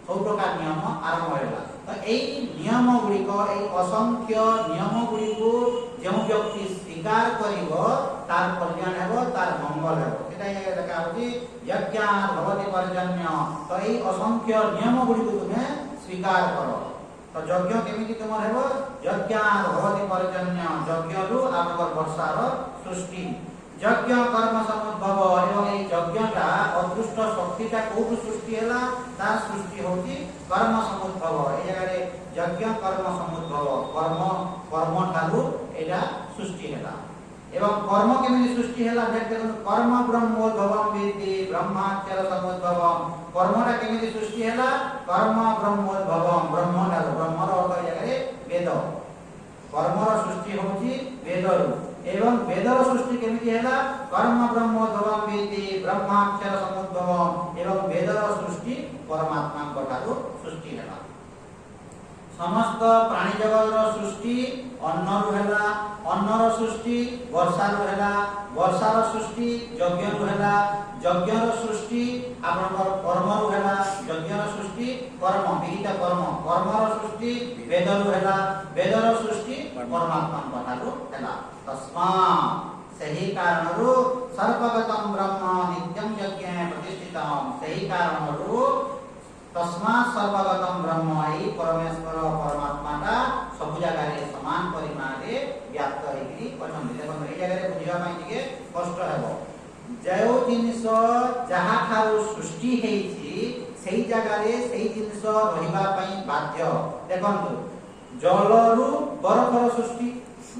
सब प्रकार नियम आरंभ होला तो एई नियम गुडी को एई असंख्य नियम गुडी को जो व्यक्ति स्वीकार करिवो तार कल्याण हेबो तार मंगल हेबो सेटा ये देखा होची यज्ञान भवति पर्जन्य तो एई असंख्य नियम गुडी को तुमे स्वीकार करो तो यज्ञ केमिति तुमर हेबो यज्ञान भवति पर्जन्य यज्ञ रु आपकर वर्षार सृष्टि यज्ञ कर्म समुद्भव एवं ए यज्ञटा अदृष्ट शक्तिटा कोठु सृष्टि हैला तार सृष्टि होती कर्म समुद्भव ए जगह रे यज्ञ कर्म समुद्भव कर्म ठारू एटा सृष्टि हैला एवं कर्म केमिति सृष्टि हैला देखते कर्म ब्रह्मोद्भवम विद्धि ब्रह्माक्षर समुद्भवम कर्मटा केमिति सृष्टि हैला कर्म ब्रह्मोद्भवम ब्रह्मटा ब्रह्मर अर्थ जगह रे वेद कर्मर सृष्टि होती वेदरु एवं वेदर सृष्टि केमिति हैला कर्म ब्रह्मोद्भवम विद्धि ब्रह्माक्षर समुद्भवम एवं वेदर सृष्टि परमात्मा कोठारु सृष्टि हैला समस्त प्राणी जगतर सृष्टि अन्नरु हैला अन्नर सृष्टि वर्षारु हैला वर्षार सृष्टि यज्ञरु हैला यज्ञर सृष्टि आपनकर कर्मरु हैला यज्ञर सृष्टि कर्म विहित कर्मर सृष्टि वेदरु हैला वेदर सृष्टि परमात्मा कोठारु हैला तस्मा सही कारणरु सर्वगतम ब्रह्म नित्यं यज्ञे प्रतिष्ठितम सही कारणरु तस्मा सर्वगतम ब्रह्म आई परमेश्वर परमात्माटा सब जगह रे समान परिमाण रे व्याप्त हेकि पछंदी देखो ए जगह रे बुझिबा पई टिके कष्ट हेबो जो जिनिस जहा थारु सृष्टि हेछि सेही जगह रे सेही जिनिस रहिबा पई बाध्य देखंतु जलरु बरफर सृष्टि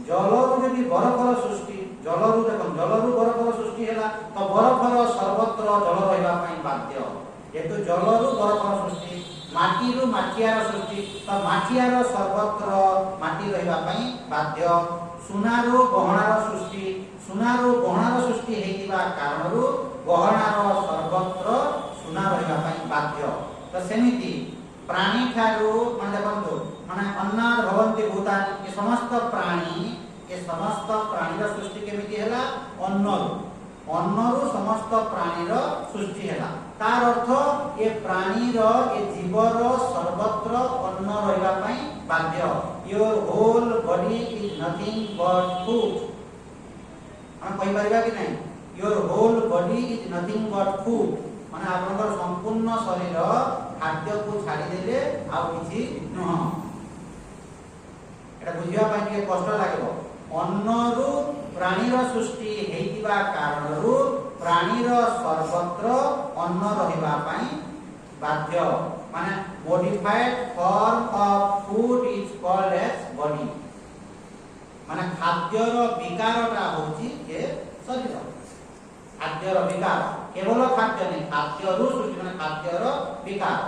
जलरु जदि बरफर सृष्टि जलरु देखो जलरु बरफर सृष्टि हैला तो बरफर सर्वत्र जल रहिबा पई बाध्य एतो जलरु बरफर सृष्टि माटीरु माटियार सृष्टि तो माटियार सर्वत्र माटी रहिबा पई बाध्य सुनारु गहनार सृष्टि हेतिबा कारणरु गहनार सर्वत्र सुना रहिबा पई बाध्य तो सेमिति प्राणी ठारू माने देखंतु माने अन्नाद भवन्ति भूतानि ये समस्त प्राणीर सृष्टि केमिति हैला अन्नरु समस्त प्राणीर सृष्टि हैला तार अर्थ ये प्राणीर ये जीवर सर्वत्र अन्न रहिबा पई बाध्य your whole body is nothing but food हम कहि परिबा कि नहीं your whole body is nothing but food माने आपनकर संपूर्ण शरीर खाद्य को छाड़ी देले आ किछि नह एटा बुझिया पई के कष्ट लागबो अन्नरु प्राणीर सृष्टि हेतिबा कारणरु प्राणीर सर्वत्र अन्न रहिबा पई बाध्य माने modified form of food is called as body माने खाद्यर विकारटा होची जे शरीर खाद्यर विकार केवल खाद्य नहीं खाद्यरु सृष्टि माने खाद्यर विकार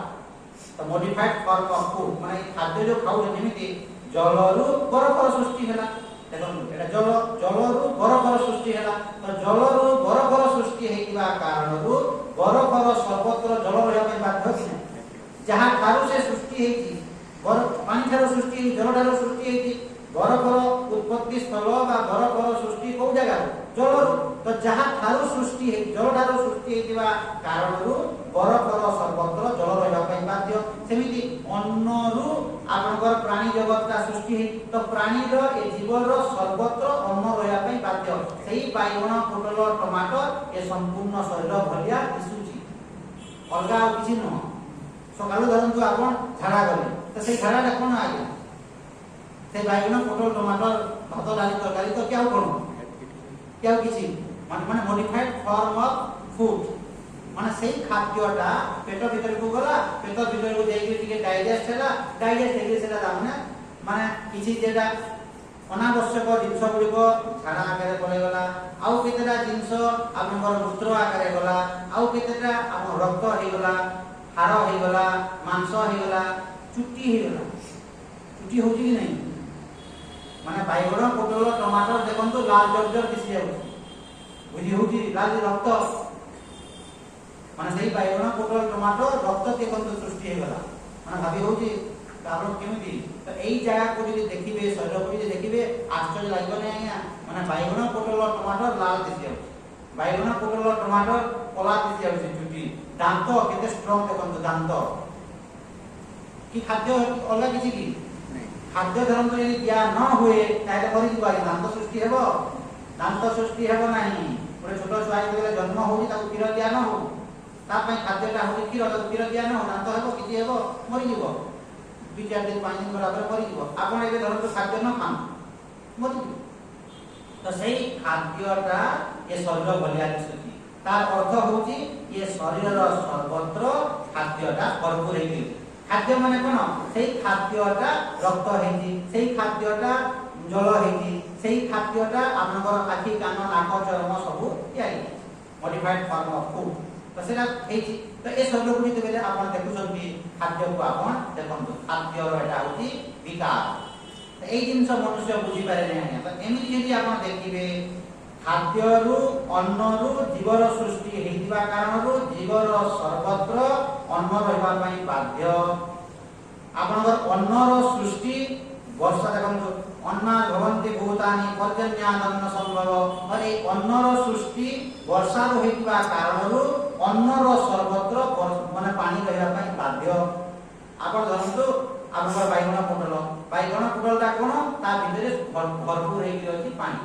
तो मॉडिफाइड फॉर्म ऑफ फूड माने खाद्य जो खाउ जेमिति जलरु बरफर सृष्टि होला देखो एटा जलरु बरफर सृष्टि होला तो जलरु बरफर सृष्टि हेतिबा कारणरु बरफर सर्वत्र जल रहबा पई बाध्य कि जहाँ ठारू से सृष्टि हेची बरफ पानी ठारू सृष्टि जल ठारू सृष्टि हेची बरफर उत्पत्ति स्थल बा बरफर सृष्टि को जगह जल तो जहाँ ठारू सृष्टि हे जल ठारू सृष्टि हेतिबा कारणरु बरफर सर्वत्र जल रहबा पई बाध्य सेमिति अन्नरु आपनकर प्राणी जगतटा सृष्टि हे तो प्राणीर ए जीवर सर्वत्र अन्न रहबा पई बाध्य सेही बाइगण पोटल टमाटर ए संपूर्ण शरीर भलिया दिसुची अलगा किछि न सकाळु धरंतु आपण झाडा गले तो सेही झाडाटा कोन आगे से बाइगण पोटल टमाटर भात डाली तरकारी तो क्या कोन क्या किछि माने मॉडिफाइड फॉर्म ऑफ फूड माने सेही खाद्यटा पेट भीतर को गला पेट भीतर को जाई के डाइजेस्ट होला डाइजेस्ट हेले सेला माने किछि जेटा अनावश्यक जिंस गुड़िको झाड़ा आकार पड़े गला आउ केतेटा जिंस आपनकर मूत्र आकार गला आउ केतेटा आप रक्त हे गला हाड़ हे गला मांस हे गला चुट्टी हे गला चुट्टी होची कि नहीं माने बाइगण पोटल टमाटर देखंतु लाल जर्जर दिसि जाउ बुझी होची लाल रक्त माने सेही बाइगण पोटल टमाटर रक्त देखंतु सृष्टि हे गला माने भाबी होची आपण केमिति तो एई जगह को यदि देखिबे शरीर को यदि देखिबे आश्चर्य लागबो नै आया माने बाइगण पोटल टमाटर लाल दिसि जाउ बाइगण पोटल टमाटर कला दिसि जाउ चुटी दांत केते स्ट्रांग देखंतु दांत कि खाद्य अलग किछि कि खाद्य धरम तो यदि दिया न हुए ताले करि दिबा दांत सृष्टि हेबो दांत सृष्टि हेबो नाही पुरे छोट छुआ जेले जन्म होई ताको क्षीर दिया न हो ता पय खाद्यटा होई क्षीर तो क्षीर दिया न हो दांत हेबो किछि हेबो मरि जिवो 2-4 दिन 5 दिन बराबर मरि जिवो आपण एबे धरम तो खाद्य न खान मरि जिवो तो सही खाद्यटा ए शरीर भलिया दिसुची तार अर्थ होची ये शरीरर सर्वत्र खाद्यटा भरपूर हेकी खाद्य माने कोन सेही खाद्यटा रक्त हेकी सेही खाद्यटा जल हेकी सेही खाद्यटा आपनकर आखि कान नाक चर्म सब याई मॉडिफाइड फॉर्म ऑफ फूड तो सेला हेची तो ए शब्द गुडी बेले आपण देखुछन्ती खाद्य को आपण देखंतु खाद्यर एटा होची विकार तो एई जिंस मनुष्य बुझी पारे नै तो एमिति यदि आपण देखिबे खाद्यरु अन्नरु जीवर सृष्टि हेतिबा कारणरु जीवर सर्वत्र अन्न रहबा पई बाध्य आपनकर अन्नर सृष्टि वर्षा देखंतु अन्ना भवन्ति भूतानि पर्जन्यादन्न संभव अरे अन्नर सृष्टि वर्षा रो हेतिबा कारणरु अन्नर सर्वत्र माने पानी रहबा पई बाध्य आपण धरंतु आपनकर बाइगण पोटलटा कोन ता भितरे भरपूर हेकि अछि पानी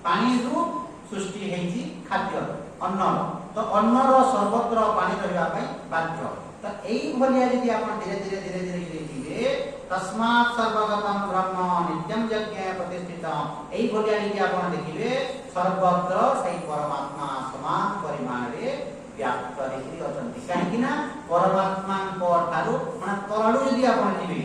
पानी रु सृष्टि हेची खाद्य अन्न तो अन्नर सर्वत्र पानी रहबा पई बाध्य तो एई भलिया यदि आपण धीरे धीरे देखिबे तस्मात् सर्वगतम ब्रह्म नित्यं यज्ञ प्रतिष्ठित एई भलिया यदि आपण देखिबे सर्वत्र सेही परमात्मा समान परिमाण रे व्याप्त हेकि अछंती काहेकि ना परमात्मा को ठारू माने तळाडू यदि आपण जिबे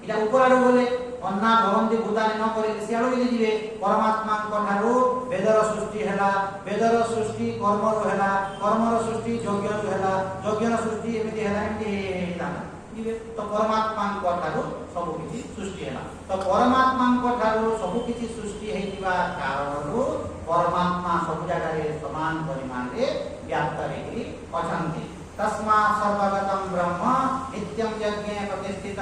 इटा उपराडू बोले अन्ना भवन्ति भूतानि न करे सियाळो यदि जिबे परमात्मा को ठारू वेदर सृष्टि हैला वेदर सृष्टि कर्मर हैला कर्मर सृष्टि यज्ञर हैला यज्ञर सृष्टि एमिति हैला जिबे तो परमात्मा को ठारू सब किछि सृष्टि हैला तो परमात्मा को ठारू सब किछि सृष्टि हेतिबा कारणरु परमात्मा सब जगह रे समान परिमाण रे व्याप्त हेकि अछंती तस्मात् सर्वगतम ब्रह्म नित्यं यज्ञ प्रतिष्ठित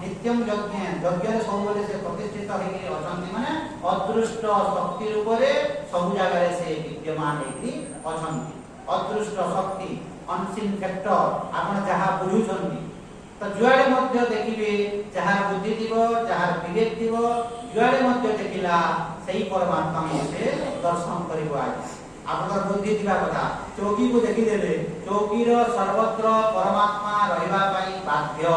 नित्यं यज्ञ रे सबले से प्रतिष्ठित हेकि अछंती माने अदृष्ट शक्ति रूप रे सब जगह रे से विद्यमान हेकि अछंती अदृष्ट शक्ति अनसीन फैक्टर आपण जहा बुझुछंती तो जुआडे मध्य देखिबे जहार बुद्धि दिबो जहार विवेक दिबो जुआडे मध्य देखिला सही परमात्मा से दर्शन करिबो आज आपनकर बुद्धि दिबा कथा चौकी को देखि देले चौकीर सर्वत्र परमात्मा रहिबा पई बाध्य।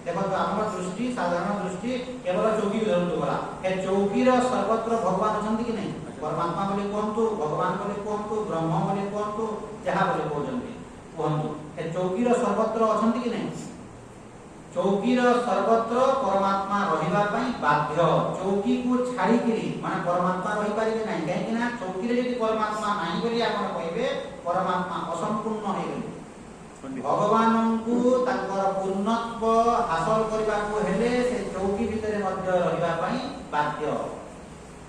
देखो तो आपन दृष्टि साधारण दृष्टि केवल चौकी को धरतु गला हे चौकीर सर्वत्र भगवान अछंती कि नहीं परमात्मा बोले कोहंतु भगवान बोले कोहंतु ब्रह्म बोले कोहंतु जहा बोले कोहंतु हे चौकीर सर्वत्र अछंती कि नहीं चौकीर सर्वत्र परमात्मा रहिबा पई बाध्य। चौकी को छाड़ी किरी माने परमात्मा रहि पारिबे नाही काहे कि ना चौकी रे यदि परमात्मा नाही बोली आपण कहबे परमात्मा असंपूर्ण हे गेले। भगवान को तांकर पूर्णत्व हासिल करबा को हेले से चौकी भितरे मध्य रहिबा पई बाध्य।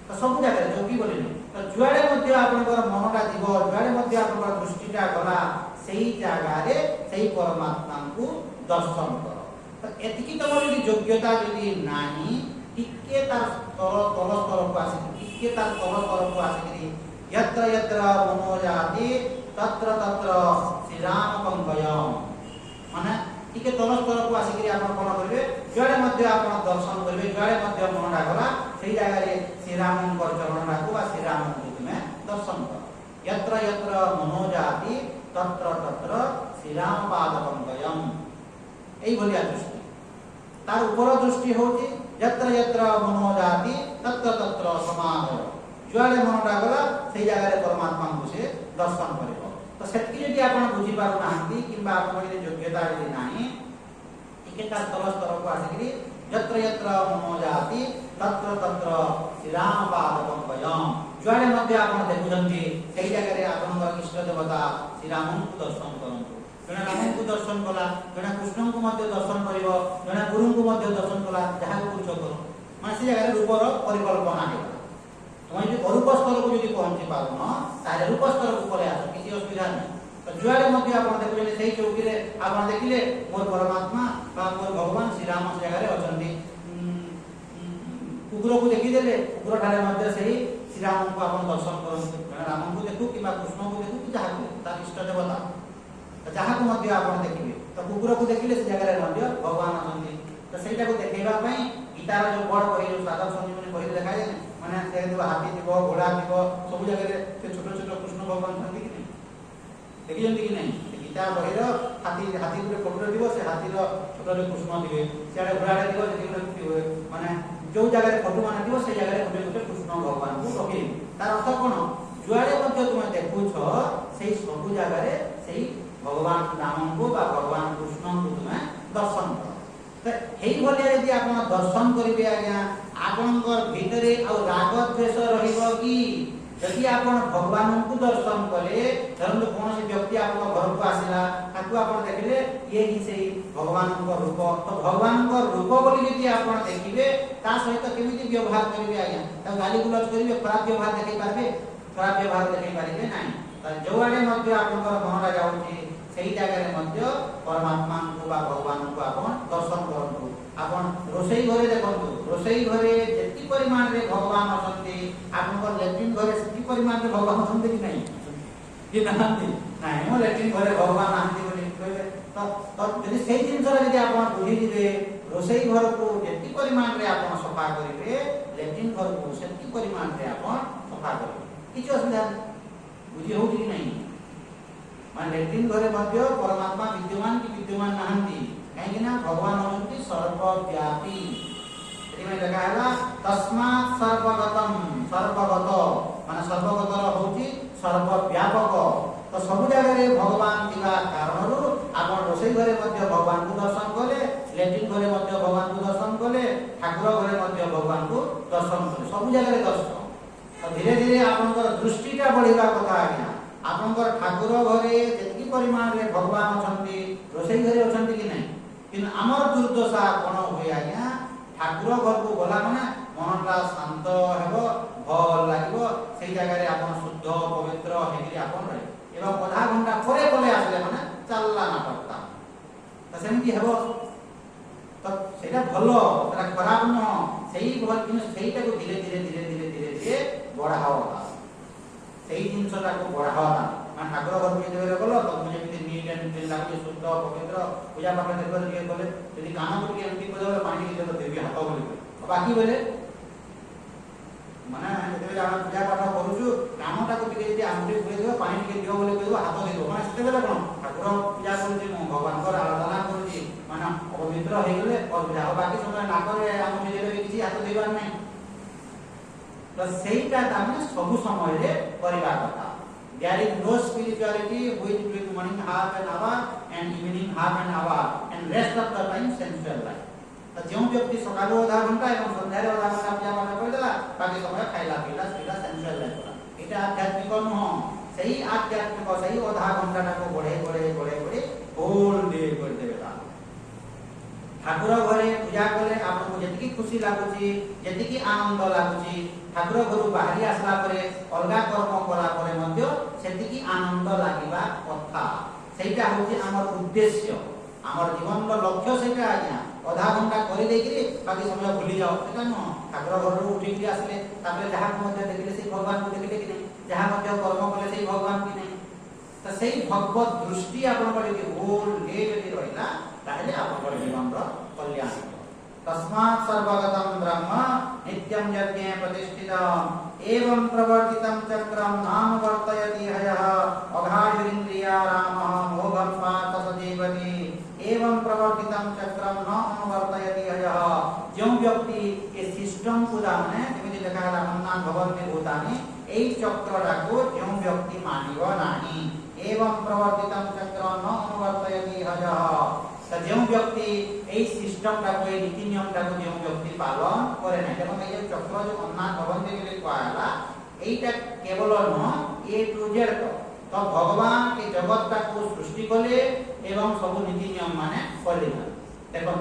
तो सब जगह चौकी बोले तो जुआडे मध्य आपनकर मनटा दिबो जुआडे मध्य आपनकर दृष्टिटा गला सेही जागा रे सेही परमात्मा को दर्शन कर। तो एतिकी तमर यदि योग्यता यदि नाही टिके तार तल स्तर को आसी टिके तार तल स्तर को आसी यत्र यत्र मनो जाति तत्र तत्र श्री राम पंकयम माने टिके तल स्तर को आसी आपण कोन करबे जुआडे मध्य आपण दर्शन करबे जुआडे मध्य मनडा गला सेही जागा रे श्री राम को चरणडा को बा श्री राम को तुमे दर्शन कर। यत्र यत्र मनो जाति तत्र तत्र श्री राम पाद पंकयम एई भलिया दृष्टि तार ऊपर दृष्टि होची यत्र यत्र मनो जाति तत्र तत्र समाधय जुआडे मनटा गला सेही जागा रे परमात्मा को से दर्शन करिवो। तो सेतकी यदि आपण बुझी पारु नाहंती किबा आपण यदि योग्यता यदि नाही टिके तार तल स्तर को आसी यत्र यत्र मनो जाति तत्र तत्र श्री राम पाद पंकयम जुआडे मध्य आपण देखुछंती सेही जागा रे आपनकर इष्ट देवता श्री राम को दर्शन करंतु। जने राम को दर्शन कला जने कृष्ण को मध्य दर्शन करिवो जने गुरु को मध्य दर्शन कला जहा को पूछ करो माने से जगह रूपर परिकल्पना हे तुम जे रूप स्तर को यदि पहुंची पारो न तारे रूप स्तर को पले आसो किसी असुविधा नहीं। तो जुआडे मध्य आपण देखुले सेही चौकी रे आपण देखिले मोर परमात्मा बा मोर भगवान श्री राम से जगह रे अछंती कुकुर को देखि देले कुकुर ठारे मध्य सेही श्री राम को आपण दर्शन करन जने राम को देखु किबा कृष्ण को देखु कि जहा को तार इष्ट देवता जहा को मध्य आपण देखिबे तो कुकुर को देखिले से जगह रे मध्य भगवान अछंती। तो सेटा को देखेबा पई गीतार जो बड़ कहि जो साधक संजीवनी कहि देखाय जे माने से जो हाथी दिबो घोड़ा दिबो सब जगह रे से छोट छोट कृष्ण भगवान छथि कि नहीं देखि जंती कि नहीं गीता बहिर हाथी हाथी गुटे फोटो दिबो से हाथी रो छोट रे कृष्ण दिबे सेडे घोड़ा रे दिबो से गुटे माने जो जगह रे फोटो माने दिबो से जगह रे गुटे कृष्ण भगवान को रखि तार अर्थ कोन जुआडे मध्य तुम देखुछ सेही सब जगह रे सेही भगवान राम को बा भगवान कृष्ण को तुमे दर्शन कर। तो हेई भलिया यदि आपण दर्शन करिवे आज्ञा आपनकर भीतरे आ राग द्वेष रहिबो कि यदि आपण भगवान को दर्शन कले धरन कोन से व्यक्ति आपन घर को आसिला ताकू आपण देखिले ये ही सेही भगवान को रूप तो भगवान को रूप बोली यदि आपण देखिबे ता सहित केमिति व्यवहार करिवे आज्ञा ता गाली गुलज करिवे खराब व्यवहार देखै पारबे खराब व्यवहार देखै पारिबे नाही। तो जोआडे मध्य आपनकर मनरा जाउची सेही जगह रे मध्य परमात्मा को बा भगवान को आपण दर्शन करंतु। आपण रोसई घरे देखंतु रोसई घरे जेति परिमाण रे भगवान अछंती आपनकर लैट्रिन घरे सेति परिमाण रे भगवान अछंती कि नहीं कि नाहंती नाही मो लैट्रिन घरे भगवान नाहंती बोली कहबे तो यदि सेही जिंस रे यदि आपण बुझी दिबे रोसई घर को जेति परिमाण रे आपण सफा करिवे लैट्रिन घर को सेति परिमाण रे आपण सफा करिवे किछ असुविधा बुझी हो कि नहीं मान लैट्रिन घरे मध्य परमात्मा विद्यमान कि विद्यमान नाहंती काहे ना भगवान होती सर्वव्यापी एमे लगा हला तस्मात् सर्वगतम सर्वगत माने सर्वगत होती सर्वव्यापक। तो सब जगह रे भगवान थिबा कारणरू आपण रोसई घरे मध्य भगवान को दर्शन कले लैट्रिन घरे मध्य भगवान को दर्शन कले ठाकुर घरे मध्य भगवान को दर्शन कले सब जगह रे दर्शन। तो धीरे धीरे आपनकर दृष्टिटा बढ़िबा कथा आज्ञा आपनकर ठाकुर घरे जेति परिमाण रे भगवान अछंती रोसई घरे अछंती कि नहीं किन हमर दुर्दशा कोन होय आज्ञा ठाकुर घर को गला माने मनटा शांत हेबो भल लागिबो सेही जगह रे आपन शुद्ध पवित्र हेकि आपन रहे एवं आधा घंटा परे परे आसले माने चलला ना पड़ता तो सेमति हेबो तो सेटा भलो सेटा खराब न सेही भल किन सेहीटा को धीरे धीरे धीरे धीरे धीरे धीरे बढ़ाओ सेही जिंसटा को बढ़ाओ मान ठाकुर घर में देवे गलो तो मुझे भी नीट एंड क्लीन लागे शुद्ध पवित्र पूजा पाठ देखो ये बोले यदि कान को एमटी को देवे पानी के देवे हाथ बोले बाकी बोले माने ଯେତେବେଳେ ଆମେ ପୂଜା ପାଠ କରୁଛୁ କାମଟାକୁ ଟିକେ ଯଦି ଆଙ୍ଗୁଠି ପୁରେଇ ଦେବ ପାଣି ଟିକେ ଦିଅ ବୋଲି କହିବ ହାତ ଦେଇଦେବ ମାନେ ସେତେବେଳେ କ'ଣ ଠାକୁର ପୂଜା କରୁଛି ମୁଁ ଭଗବାନଙ୍କର ଆରାଧନା କରୁଛି ମାନେ ପବିତ୍ର ହେଇଗଲେ ଆଉ ବାକି ସମୟ ନାକରେ ଆଙ୍ଗୁଠି ଦେଲେ ବି କିଛି ହାତ ଦେବାର ନାହିଁ। ତ ସେଇଟା ତାମାନେ ସବୁ ସମୟରେ କରିବା କଥା। There is no spirituality which during morning half an hour and evening half an hour and rest of the time sensual life. तो जो व्यक्ति सकाळो आधा घंटा एवं संध्यारे आधा घंटा पूजा पाठ करदेला बाकी समय खाइला पीला स्त्रीला सेंसुअल लाइफ करा एटा आध्यात्मिक नुह सही आध्यात्मिक सही आधा घंटा को बढ़े होल डे कर देबेला। ठाकुर घरे पूजा कले आपको जेतिकी खुशी लागुची जेतिकी आनंद लागुची ठाकुर घरु बाहरी आसला परे अलगा कर्म कला परे मध्य सेतिकी आनंद लागिबा कथा सेटा होची हमर उद्देश्य हमर जीवन रो लक्ष्य सेटा आज्ञा आधा घंटा करि देकरी बाकी समय भूली जाओ सेटा न ठाकुर घर उठी के आसले तापर जहा मध्य देखले से भगवान को देखले कि नहीं जहा मध्य कर्म कले से भगवान कि नहीं तो सेही भगवत दृष्टि आपन पर कि होल डे जदि रहिला ताहले आपन जीवन रो कल्याण। तस्मात् सर्वगतं ब्रह्म नित्यं यज्ञे प्रतिष्ठितम् एवं प्रवर्तितं चक्रं नाम वर्तयति हयः अघायुरिन्द्रिया रामः मोघं पात सजीवति एवं प्रवर्तितं चक्रं न अनुवर्तयति हयः जो व्यक्ति ए सिस्टम को जाने जेमिति लिखा है मन्नान भवन्ति भूतानि एई चक्रटाको जो व्यक्ति मानिब नाही एवं प्रवर्तितं चक्रं न अनुवर्तयति हयः तो जो व्यक्ति ए सिस्टम टा को नीति नियम टा को जो व्यक्ति पालन करे ना जब ये चक्र जो अन्ना भवन के लिए कहला एटा केवल न ए टू जेड तो भगवान के जगत टा को सृष्टि कले एवं सब नीति नियम माने करले देखो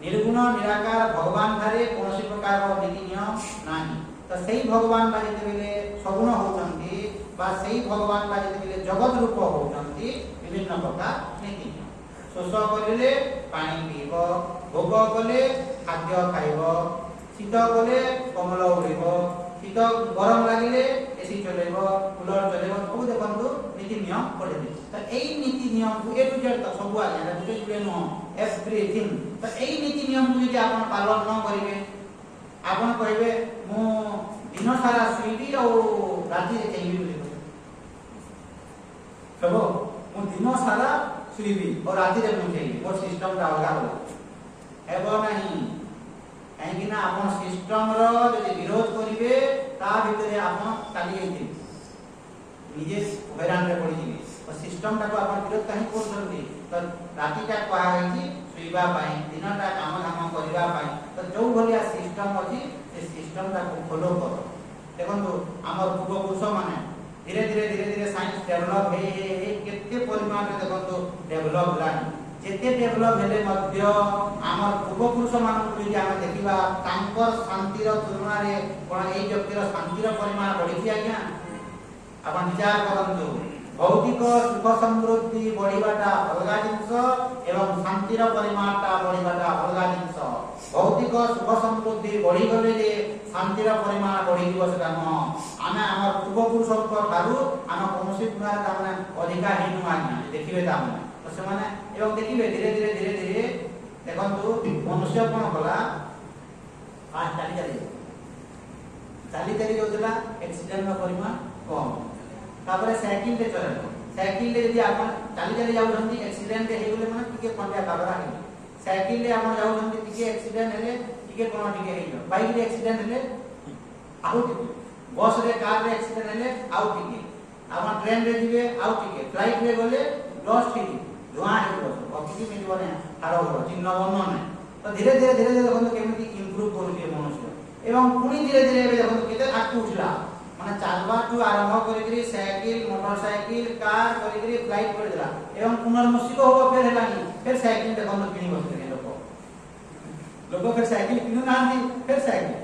निर्गुण निराकार भगवान धारे कोनोसी प्रकार नीति नियम नाही तो सही भगवान बा जेते सगुण होचंती बा सही भगवान बा जेते जगत रूप होचंती विभिन्न प्रकार नीति शोष करिले पानी पीब भोग कले खाद्य खाइब शीत कले कमल उड़िब शीत गरम लागिले एसी चलेब कूलर चलेब सब देखंतु नीति नियम पड़े तो एई नीति नियम को ए टू जेड तो सब आ जाय गुटे गुटे नो एवरीथिंग तो एई नीति नियम को यदि आपण पालन न करिवे आपण कहिबे मु दिन सारा सुइबी और राति रे चेइबी बोली सबो मु दिन सारा सुइबी और राति रे मुझे मोर सिस्टम रा अलगा होला हेबो नाही काहेकि ना आपण सिस्टम रो जदि विरोध करिवे ता भितरे आपण काली हेति निजे हैरान रे पड़ी जिवे और सिस्टम ता को आपण विरोध काहे करछन्ती तो राति ता कहा हेछि सुइबा पाई दिन ता काम धाम करिबा पाई तो जो भलिया सिस्टम अछि से सिस्टम ता को फॉलो करो देखंतु हमर पूर्व पुरुष माने धीरे धीरे साइंस डेवलप हे केते परिमाण रे देखंतु डेवलप लानी जेते डेवलप हेले मध्य हमर पूर्व पुरुष मान को यदि हम देखिबा तांकर शांतिर तुलना रे कोन एई व्यक्तिर शांतिर परिमाण बढ़िछि आज्ञा आपण विचार करंतु भौतिक सुख समृद्धि बढ़िबाटा अलगा जिंस एवं शांतिर परिमाणटा बढ़िबाटा अलगा जिंस भौतिक सुख समृद्धि बढ़ी गले जे शांतिर परिमाण बढ़ी दिवस सेटा न आमे हमर पूर्व पुरुषक ठारू हम कोनोसी गुणार तामने अधिका हेनु आज्ञा देखिबे तामने तो से माने एवं देखिबे धीरे धीरे देखंतु मनुष्य कोन कला आ चाली जोतला एक्सीडेंट रो परिमाण कम तापर साइकिल रे चलेलो साइकिल रे यदि आपण चाली जाउछंती एक्सीडेंट हे गेले माने टिके खंडिया काबरा हे साइकिल रे आपण जाउछंती टिके एक्सीडेंट हेले टिके कोन टिके हेइलो बाइक रे एक्सीडेंट हेले आउ टिके बस रे कार रे एक्सीडेंट हेले आउ टिके आपण ट्रेन रे जिवे आउ टिके फ्लाइट रे गले लॉस्ट टिके धुआं हेलो ऑक्सीजन मिलबो ने हारो हो चिन्ह बन्न ने तो धीरे धीरे देखो केमिति इंप्रूव करूची मनुष्य एवं पुनी धीरे देखो केते आकु उठला माने चालवा टू आरंभ करिकरी साइकिल मोटरसाइकिल कार करिकरी फ्लाइट कर देला एवं पुनर्मुसिक हो फिर हेलानी फिर साइकिल देखो किनी बसले लोक फिर साइकिल किनु नांदी फिर साइकिल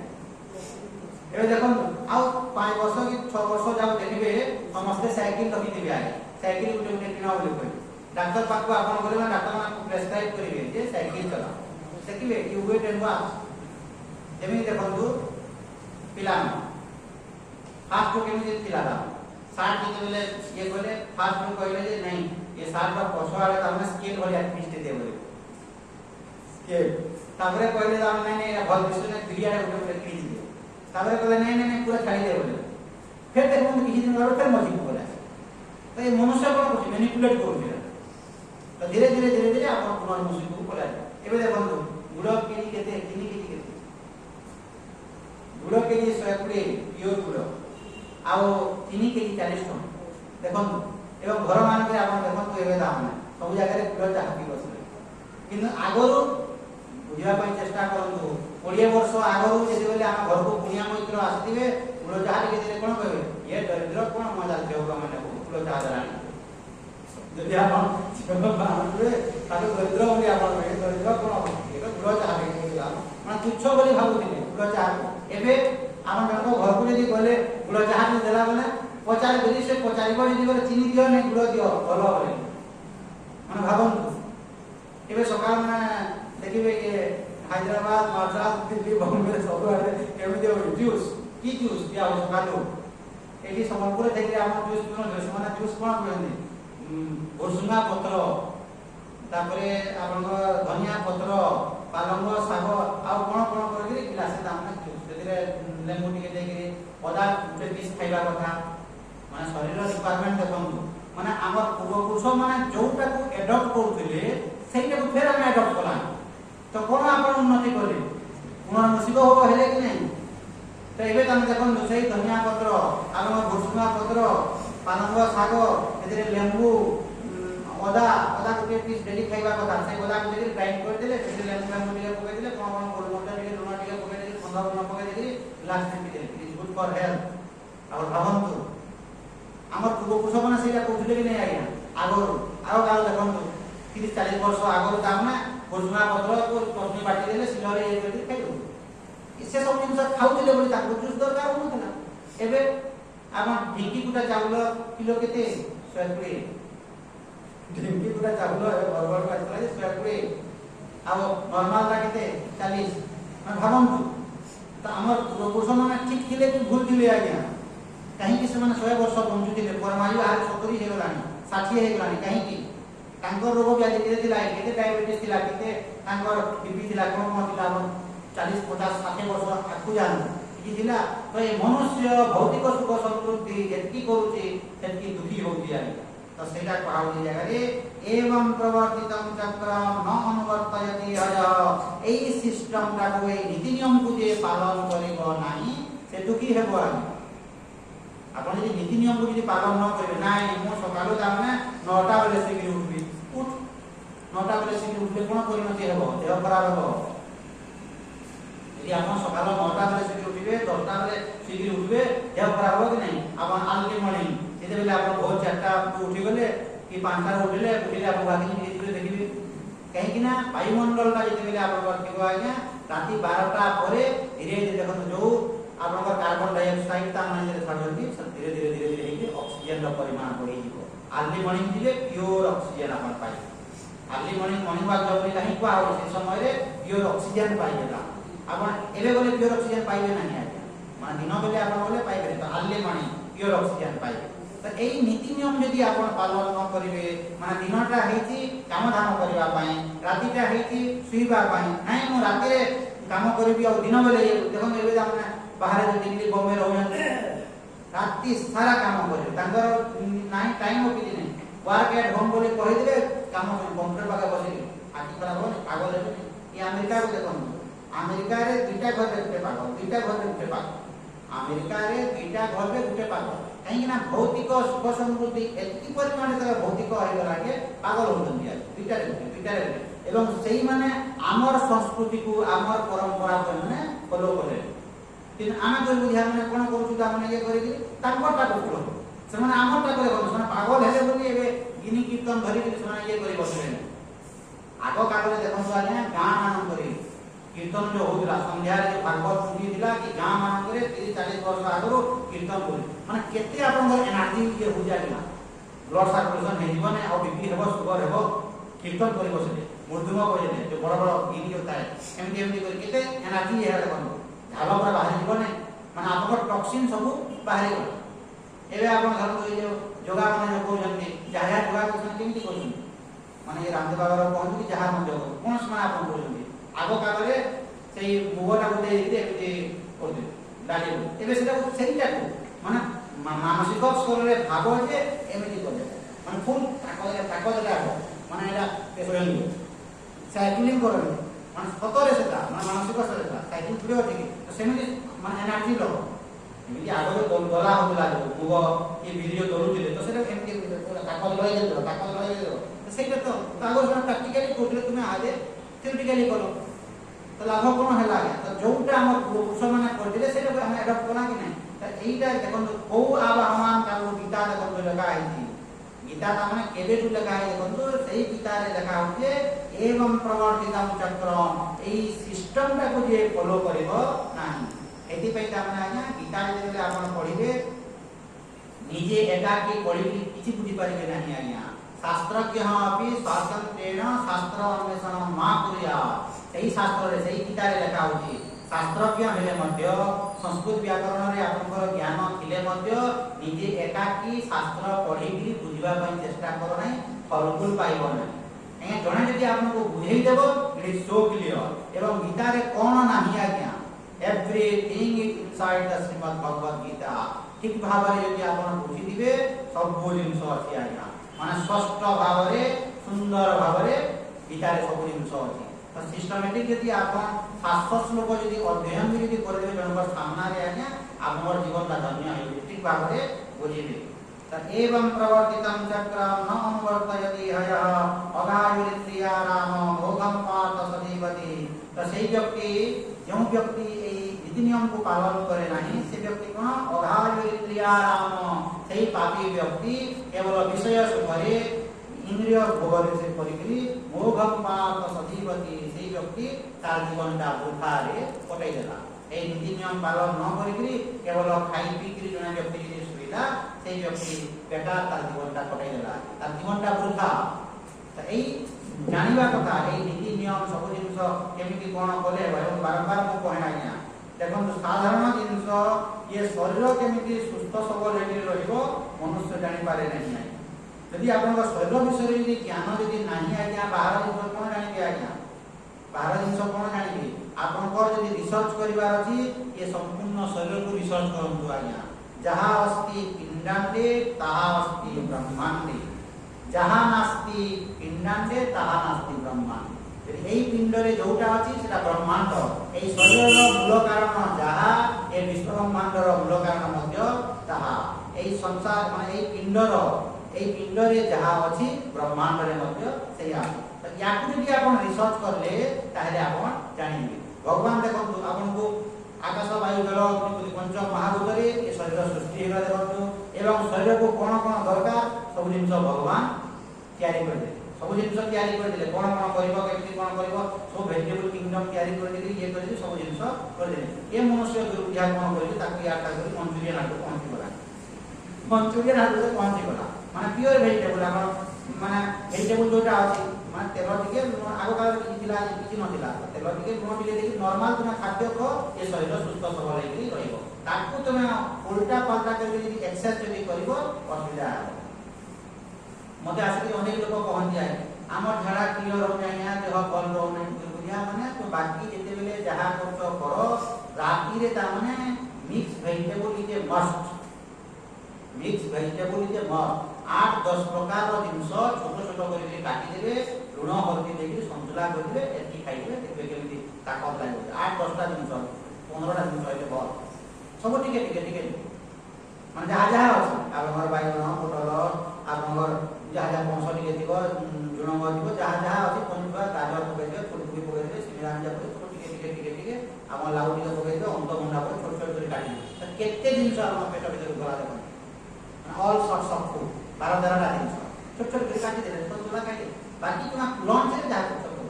एबे देखो आ 5 वर्ष कि 6 वर्ष जाउ देखिबे समस्त साइकिल रखि दिबे आइ साइकिल उठे किना बोले कोइ डॉक्टर पाक आपन बोलेला डॉक्टर मान प्रेस्क्राइब करिवे जे साइकिल चला देखिबे you wait and watch Zeme देखंतु पिलान फास्ट को केमि थिला सार्ट जेतेबेले ये बोले फास्ट को कहले जे नहीं ये सार्ट का पछवाले तामे स्केल भलिया पिस्टे दे बोले स्केल तापरे कहले तामे नहीं भल विषय ने क्रिया रे उठे खींच दे तापर कहले नहीं नहीं पूरा छाड़ी दे बोले फिर देखो किसी दिन बाद फिर मजी को बोला तो ये मनुष्य को कुछ मैनिपुलेट करू तो धीरे धीरे धीरे धीरे आप पुनः मनुष्य को बोला एबे देखो गुड़ केजी केते चीनी केजी केते गुड़ केजी 120 प्योर गुड़ आउ चीनी केजी 40 टका देखो एवं घर मान के आप देखो एबे दाम सब जगह गुड़ चाह पी बसले किंतु आगरू बुझा चेष्टा करूँ 20 वर्ष आगरू जैसे बोले आम घर को कुणिया मैत्र आसवे गुड़ चाह टे कौन कहे ये दरिद्र कौन मजा झील मैंने गुड़ चाह देलानी जदि आप दरिद्र बोली आप दरिद्र कौन ये गुड़ चाह मैं तुच्छ बोली भावुले गुड़ चाह एवं आम जन घर को जब गले गुड़ चाह देला बेले पचार बोली से पचार बोले चीनी दियो नहीं गुड़ दियो भल बोले मैंने भावतु एबे सकाळ माने देखिबे कि हैदराबाद मद्रास दिल्ली बॉम्बे सब आडे केमिति जूस की जूस दिया हो सकाळो एठी संबलपुर देखि हम जूस कोन जूस माने जूस कोन कहंदी भुसुंगा पत्र तापरे आपन धनिया पत्र पालंग साग आ कोन कोन करके गिलास दाम ना जूस तेरे लेमु टिके देकरी पदा गुटे पीस खाइबा कथा माने शरीर रिक्वायरमेंट देखंतु माने हमर पूर्वपुरुष माने जोटा को एडॉप्ट करथिले सेटा को फेर हम एडॉप्ट कला तो कोन आपण उन्नति करे पुनः नसीब हो हेले कि नहीं तो एबे तम देखन दुसई धनिया पत्र आलो भुसुंगा पत्र पालंग साग एदिरे लेंबू ओदा ओदा गुटे पीस डेली खाइबा कथा से ओदा को देखि ग्राइंड कर देले से लेंबू लेंबू टिके पके देले कोन कोन गोलमोटा टिके लुना टिके पके देले पंदा बना पके देले लास्ट में देले इज गुड फॉर हेल्थ और भावंतु हमर पूर्वपुरुष माने सेटा कहथिले कि नहीं आज्ञा आगो आगो काल देखंतु 30-40 वर्ष आगो दाम ना भुसुंगा पत्र को चटनी बाटी देले सिलरे ये कर खाइबो इससे सब जिन खाउथिले बोली ताको जूस दरकार होनथला एबे आपण ढिंकी गुटा चावल किलो केते 120 ढिंकी गुटा चावल बरबर का 120 आ नॉर्मल ता केते 40 मैं भावंतु त हमर पूर्वपुरुष माने ठीक थिले कि भूल थिले आज्ञा कहीं कि से 100 वर्ष बंचुथिले परमायु आर 70 हे गलानी 60 हे गलानी कहीं कि तांकर रोग व्याधि केते थिला केते डायबिटीज थिला केते तांकर बीपी थिला कोन थिला 40 50 60 वर्ष आकु जान कि थिला तो ए मनुष्य भौतिक सुख समृद्धि जेतकी करूची तेतकी दुखी होती आली तो सेटा पाउली जगह रे एवं प्रवर्तितम चक्रम न अनुवर्तयति अज एई सिस्टम ता को ए नीति नियम को जे पालन करिबो नाही से दुखी हेबो आली आपण जे नीति नियम को जे पालन न करिबे नाही मो सकालो ताने 9टा बेले सिगरी उठबी उठ 9टा बेले सिगरी उठले कोन परिणति हेबो देह खराब हेबो यदि आपण सकालो 9टा बेले सिगरी उठिबे 10टा बेले सिगरी उठबे देह खराब हो कि नहीं आपण आलके मर्निंग जेते बेले आपण बहुत 4टा उठी गले कि 5टा उठिले आपण बाकी धीरे धीरे देखिबे कहीं कि ना वायुमंडल का जेते बेले आपण बरथिबो आज्ञा राती 12टा परे धीरे धीरे देखो जो आपन कार्बन डाइऑक्साइड ता माने जे छाडती धीरे धीरे धीरे धीरे हेके ऑक्सीजन रो परिमाण बढ़ी जिवो अर्ली मॉर्निंग दिले प्योर ऑक्सीजन आपन पाइ अर्ली मॉर्निंग वाक जबरी कहीं को आउ से समय रे प्योर ऑक्सीजन पाइबेला आपन एबे बोले प्योर ऑक्सीजन पाइबे नाही आज्ञा माने दिन बेले आपन बोले पाइबे तो अर्ली मॉर्निंग प्योर ऑक्सीजन पाइबे तो एई नीति नियम जदि आपन पालन न करिवे माने दिनटा हेची काम धाम करबा पई रातिटा हेची सुईबा पई नाही मो राति रे काम करबी और दिन बेले देखो एबे हमने बाहर जो दिल्ली बॉम्बे रहन राति सारा काम करे तांकर नाही टाइम हो कि नहीं वर्क एट होम बोले कहि देले काम कंप्यूटर पाके बसे आटी खराब हो पागल है ये अमेरिका को देखो अमेरिका रे दुटा घर रे गुटे पागल दुटा घर रे गुटे पागल अमेरिका रे दुटा घर रे गुटे पागल कहीं ना भौतिक सुख समृद्धि एति परिमाण से भौतिक होई गला के पागल हो दिया दुटा रे एवं सेही माने आमर संस्कृति को आमर परंपरा को माने फॉलो करे कि आमे तो बुझा माने कोन करू ता माने ये करी तांकटा को से माने आमरटा करे कोन माने पागल हेले बोली एबे गिनी कीर्तन धरि कि माने ये करी बसले आगो कागले देखन तो आले गां मान करी कीर्तन जो होदिला संध्या रे भागवत सुनी दिला कि गां मान करे 30-40 वर्ष आगरो कीर्तन करी माने केते आपन एनर्जी ये हो जाइला ब्लड सर्कुलेशन हे जीवन और बीपी हेबो शुगर हेबो कीर्तन करी बसले मुर्दुमा बजेले जो बड़ बड़ गिनी होता है एमडी करी केते एनर्जी हे देखन झालो पर बाहर जीवन माने आपन टॉक्सिन सब बाहर गला एबे आपन घर को जो योगा माने जो कहउछन्ती जहा योगा करछन केमिति कहउछन माने रामदेव बाबा रो कहउछ कि जहा मन योग कोन समय आपन कहउछन्ती आगो कागरे सेई मुगटा को दे दिते एमिति करदे ଡାଲି ଏବେ ସେଇଟାକୁ ମାନେ ମାନସିକ ସ୍ତରରେ ଭାବ ଯେ ଏମିତି କଲେ ମାନେ ଫୁଲ୍ ତାକତରେ ଆଗ ମାନେ ଏଇଟା ସ୍ୱୟଂ ସାଇକ୍ଲିଂ କରନ୍ତି ମାନେ ସତରେ ସେଟା ମାନେ ମାନସିକ ସ୍ତରରେ ସାଇକ୍ଲିଂ ଭିଡ଼ିଓ ଅଛି କି ସେମିତି ମାନେ ଏନର୍ଜି ଲୋକ ଏମିତି ଆଗରୁ ଦୋଲା ହେଉଥିଲା ମୁଗ କି ବିରି ଦୋଳୁଥିଲେ ତ ସେଇଟା ଏମିତି ତାକତ ଲଗାଇଦେବ ସେଇଟା ତ ଆଗରୁ ସେମାନେ ପ୍ରାକ୍ଟିକାଲି କରୁଥିଲେ ତୁମେ ଆଗେ ଥିଓରିଟିକାଲି କର ତ ଲାଭ କ'ଣ ହେଲା ଆଜ୍ଞା ତ ଯୋଉଟା ଆମର ପୁରୁଷମାନେ କରିଥିଲେ ସେଇଟାକୁ ଆମେ ଆଡପ୍ଟ କଲା କି ନାହିଁ ତ এইটা ଦେଖନ୍ତୁ କୋଉ ଆବାହମାନ ତାକୁ ଗୀତା ଦେଖନ୍ତୁ ଲେଖା ହେଇଛି ଗୀତା ତାମାନେ କେବେଠୁ ଲେଖା ହେଇଛି ଦେଖନ୍ତୁ ସେଇ ଗୀତାରେ ଲେଖା ହଉଛି ଏବଂ ପ୍ରବର୍ତ୍ତିତମ୍ ଚକ୍ରମ୍ ଏଇ ସିଷ୍ଟମଟାକୁ ଯିଏ ଫଲୋ କରିବ ନାହିଁ ଏଥିପାଇଁ ତାମାନେ ଆଜ୍ଞା ଗୀତା ଯେତେବେଳେ ଆପଣ ପଢ଼ିବେ ନିଜେ ଏକାକି ପଢ଼ିକି କିଛି ବୁଝିପାରିବେ ନାହିଁ ଆଜ୍ଞା शास्त्रज्ञ अपि स्वातंत्र्येण शास्त्र अन्वेषण मा कुर्यात् सेही शास्त्र सेही गीता रे लिखा होची शास्त्रज्ञ हेले मध्य संस्कृत व्याकरण रे आपनकर ज्ञान थिले मध्य निजे एकाकी शास्त्र पढ़ी कि बुझिबा पई चेष्टा करो नै फलफुल पाइबो नै ए जणे जदि आपनको बुझेई देबो इट इज सो क्लियर एवं गीता रे कोन नाही आज्ञा everything inside the Shrimad Bhagavad Gita ठीक भाबरे जदि आपन बुझी दिबे सब जिंस अछि आज्ञा माने स्पष्ट भावरे सुंदर भावरे गीतारे सब जिंस अछि तो सिस्टमैटिक यदि आपण 700 श्लोक यदि अध्ययन भी यदि कर देबे जनकर सामना रे आज्ञा आपनर जीवन का धन्य होई ठीक भावरे बुझिबे त एवं प्रवर्तितम चक्रम न अनुवर्तयति हयः अगायुरित्रिया राम भोगम पार्थ सजीवति तो सेही व्यक्ति जो व्यक्ति एई नीति नियम को पालन करे नाही से व्यक्ति कोन अगायुरित्रिया राम सेही पापी व्यक्ति केवल विषय सुखरे इंद्रिय भोगरे से परिकरी मोघम पाप सजीवती सेही व्यक्ति तार जीवनटा वृथारे कटाई देला ए नीति नियम पालन न करिकरी केवल खाई पी करी जने व्यक्ति जे सुइला सेही व्यक्ति बेकार तार जीवनटा कटाई देला तार जीवनटा वृथा त एई जानिबा कथा एई नीति नियम सब जिंस केमिति कोन कले एवं बारंबार को कहना आज्ञा देखो साधारण जिंस ये शरीर केमिति सुस्थ सबल हेति रहिबो मनुष्य जानि पारे नहीं यदि आपन शरीर विषय यदि ज्ञान यदि नहीं आज्ञा बाहर जिंस कोन जानिबे आज्ञा बाहर जिंस कोन जानिबे आपन को यदि रिसर्च करिवार अछि ये संपूर्ण शरीर को रिसर्च करंतु आज्ञा जहा अस्ति पिंडांडे ताहा अस्ति ब्रह्मांडे जहा नास्ति पिंडांडे ताहा नास्ति ब्रह्मांडे এই পিণ্ডরে যোটা আছে সেটা ব্রহ্মাণ্ড এই শরীরর মূল কারণ যাহা এই বিশ্ব ব্রহ্মাণ্ডর মূল কারণ মধ্য তাহা এই সংসার মানে এই পিণ্ডরে যাহা আছে ব্রহ্মাণ্ডরে মধ্য সেই আছে তো ইয়াকু যদি আপন রিসার্চ করলে তাহলে আপন জানিবে ভগবান দেখন্তু আপনকু আকাশ বায়ু জল অগ্নি পঞ্চ মহাভূতরে এই শরীর সৃষ্টি হেলা দেখন্তু এবং শরীরকু কোন কোন দরকার সব জিনিস ভগবান তৈরি করে सब जिनस तैयारी कर दिले कोन कोन करबो केति कोन करबो सब वेजिटेबल किंगडम तैयारी कर दिले ये कर दिले सब जिनस कर दिले ए मनुष्य दुर्विचार कोन करले ताकि याटा कर मंचूरियन आटो पहुंची गला मंचूरियन आटो पहुंची गला माने प्योर वेजिटेबल आपण माने वेजिटेबल जोटा अछि माने तेल टिके आगो काल किछि दिला किछि न दिला तेल टिके लुण टिके देखि नॉर्मल तुम खाद्य को ए शरीर सुस्थ सबल हेकि रहिबो ताकू तुम उल्टा पलटा करके यदि एक्सरसाइज यदि करबो असुविधा मते आसी अनेक लोक कहନ୍ତି आए हमर झाड़ा क्लियर हो जाय या देह कल रो नै बुझिया माने तो बाकी जेते बेले जहा करतो करो राती रे ता माने mix vegetable is must mix vegetable is must 8-10 प्रकार रो जिंस छोट छोट करि काटी देबे लुण हल्दी देके संतुला करबे एति खाइबे देखबे केमिति ताकत लागो 8-10 टा जिंस 15 टा जिंस होइले बहुत सब टिके टिके माने जहा जहा अछि आ हमर बाइगण पोटल आ हमर जहा जहा पंस टिके दिबो जुणंग दिबो जहा जहा अछि पनिपा गाजर पके दे फुलकोबी पके दे सिमला जा पके टिके हम लाउ टिके पके दे अंत मुंडा पर छोट छोट करि काटी त केते जिंस हम पेट भीतर गला देखो ऑल सॉर्ट्स ऑफ फूड 12 टा जिंस छोट छोट करि काटी दे तो तुला काटी बाकी तुम लंच रे जा सकतो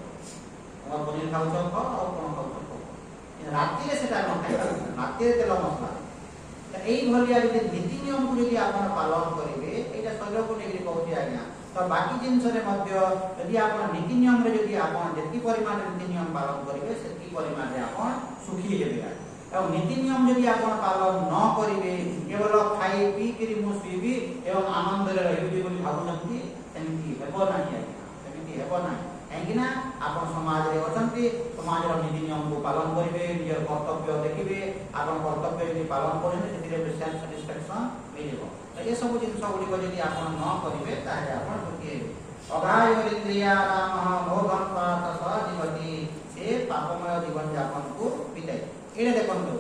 हम पनीर खाउ छ खाओ और कोन खाउ छ राती रे सेटा न खाइ राती रे तेल मसला এই ভলিয়া যদি নীতি নিয়ম কো যদি আপন পালন করিবে এটা শরীর কো নেগরি कहउছি आज्ञा तो बाकी जिंस रे मध्य यदि आपन नीति नियम रे यदि आपन जेति परिमाण नीति नियम पालन करिवे सेति परिमाण रे आपन सुखी हेबे और नीति नियम यदि आपन पालन न करिवे केवल खाई पी करी मु सुइबी एवं आनंद रे रहिबी बोली भाबुनती सेमिति हेबो नाही आज्ञा सेमिति हेबो नाही कहीं ना आप समाज रे अछंती समाज रो नीति नियम को पालन करिवे निजर कर्तव्य देखिवे आपन कर्तव्य यदि पालन करेंगे सेतिरे सेल्फ सैटिस्फैक्शन मिलिबो तो ये सब जिंस गुडी को यदि आपन न करिवे ताहे आपन दुखी अघायोरिंद्रिया रामः मोघं पात स जीवति से पापमय जीवन यापन को बिताए एडे देखंतु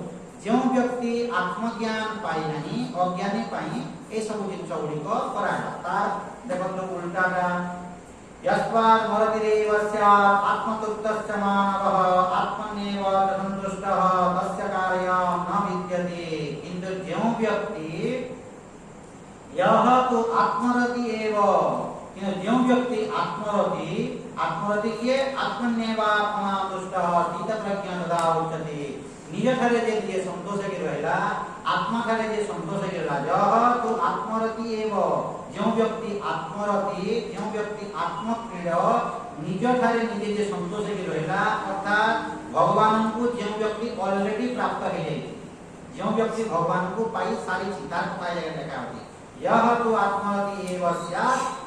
जो व्यक्ति आत्मज्ञान पाई नहीं अज्ञानी पाई ए सब जिंस गुडी को कराला तार देखंतु उल्टाटा यस्मात् मरतिरेवस्य आत्मतुप्तश्च मानवः आत्मन्येव सन्तुष्टः तस्य कार्यं न विद्यते किन्तु जो व्यक्ति यह तो आत्मरति एव किन्तु जो व्यक्ति आत्मरति ये आत्मन्येवात्मना तुष्टः स्थितप्रज्ञः तदा उच्यते निज ठारे जे संतोष के रहला आत्मा ठारे जे संतोष के रहला यह तो आत्मरति एव जो व्यक्ति आत्मक्रीड निज ठारे निजे जे संतोष के रहला अर्थात भगवान को जो व्यक्ति ऑलरेडी प्राप्त हो जाए जो व्यक्ति भगवान को पाई सारी चितार पाए देखा होती यह तो आत्मरति एव स्यात्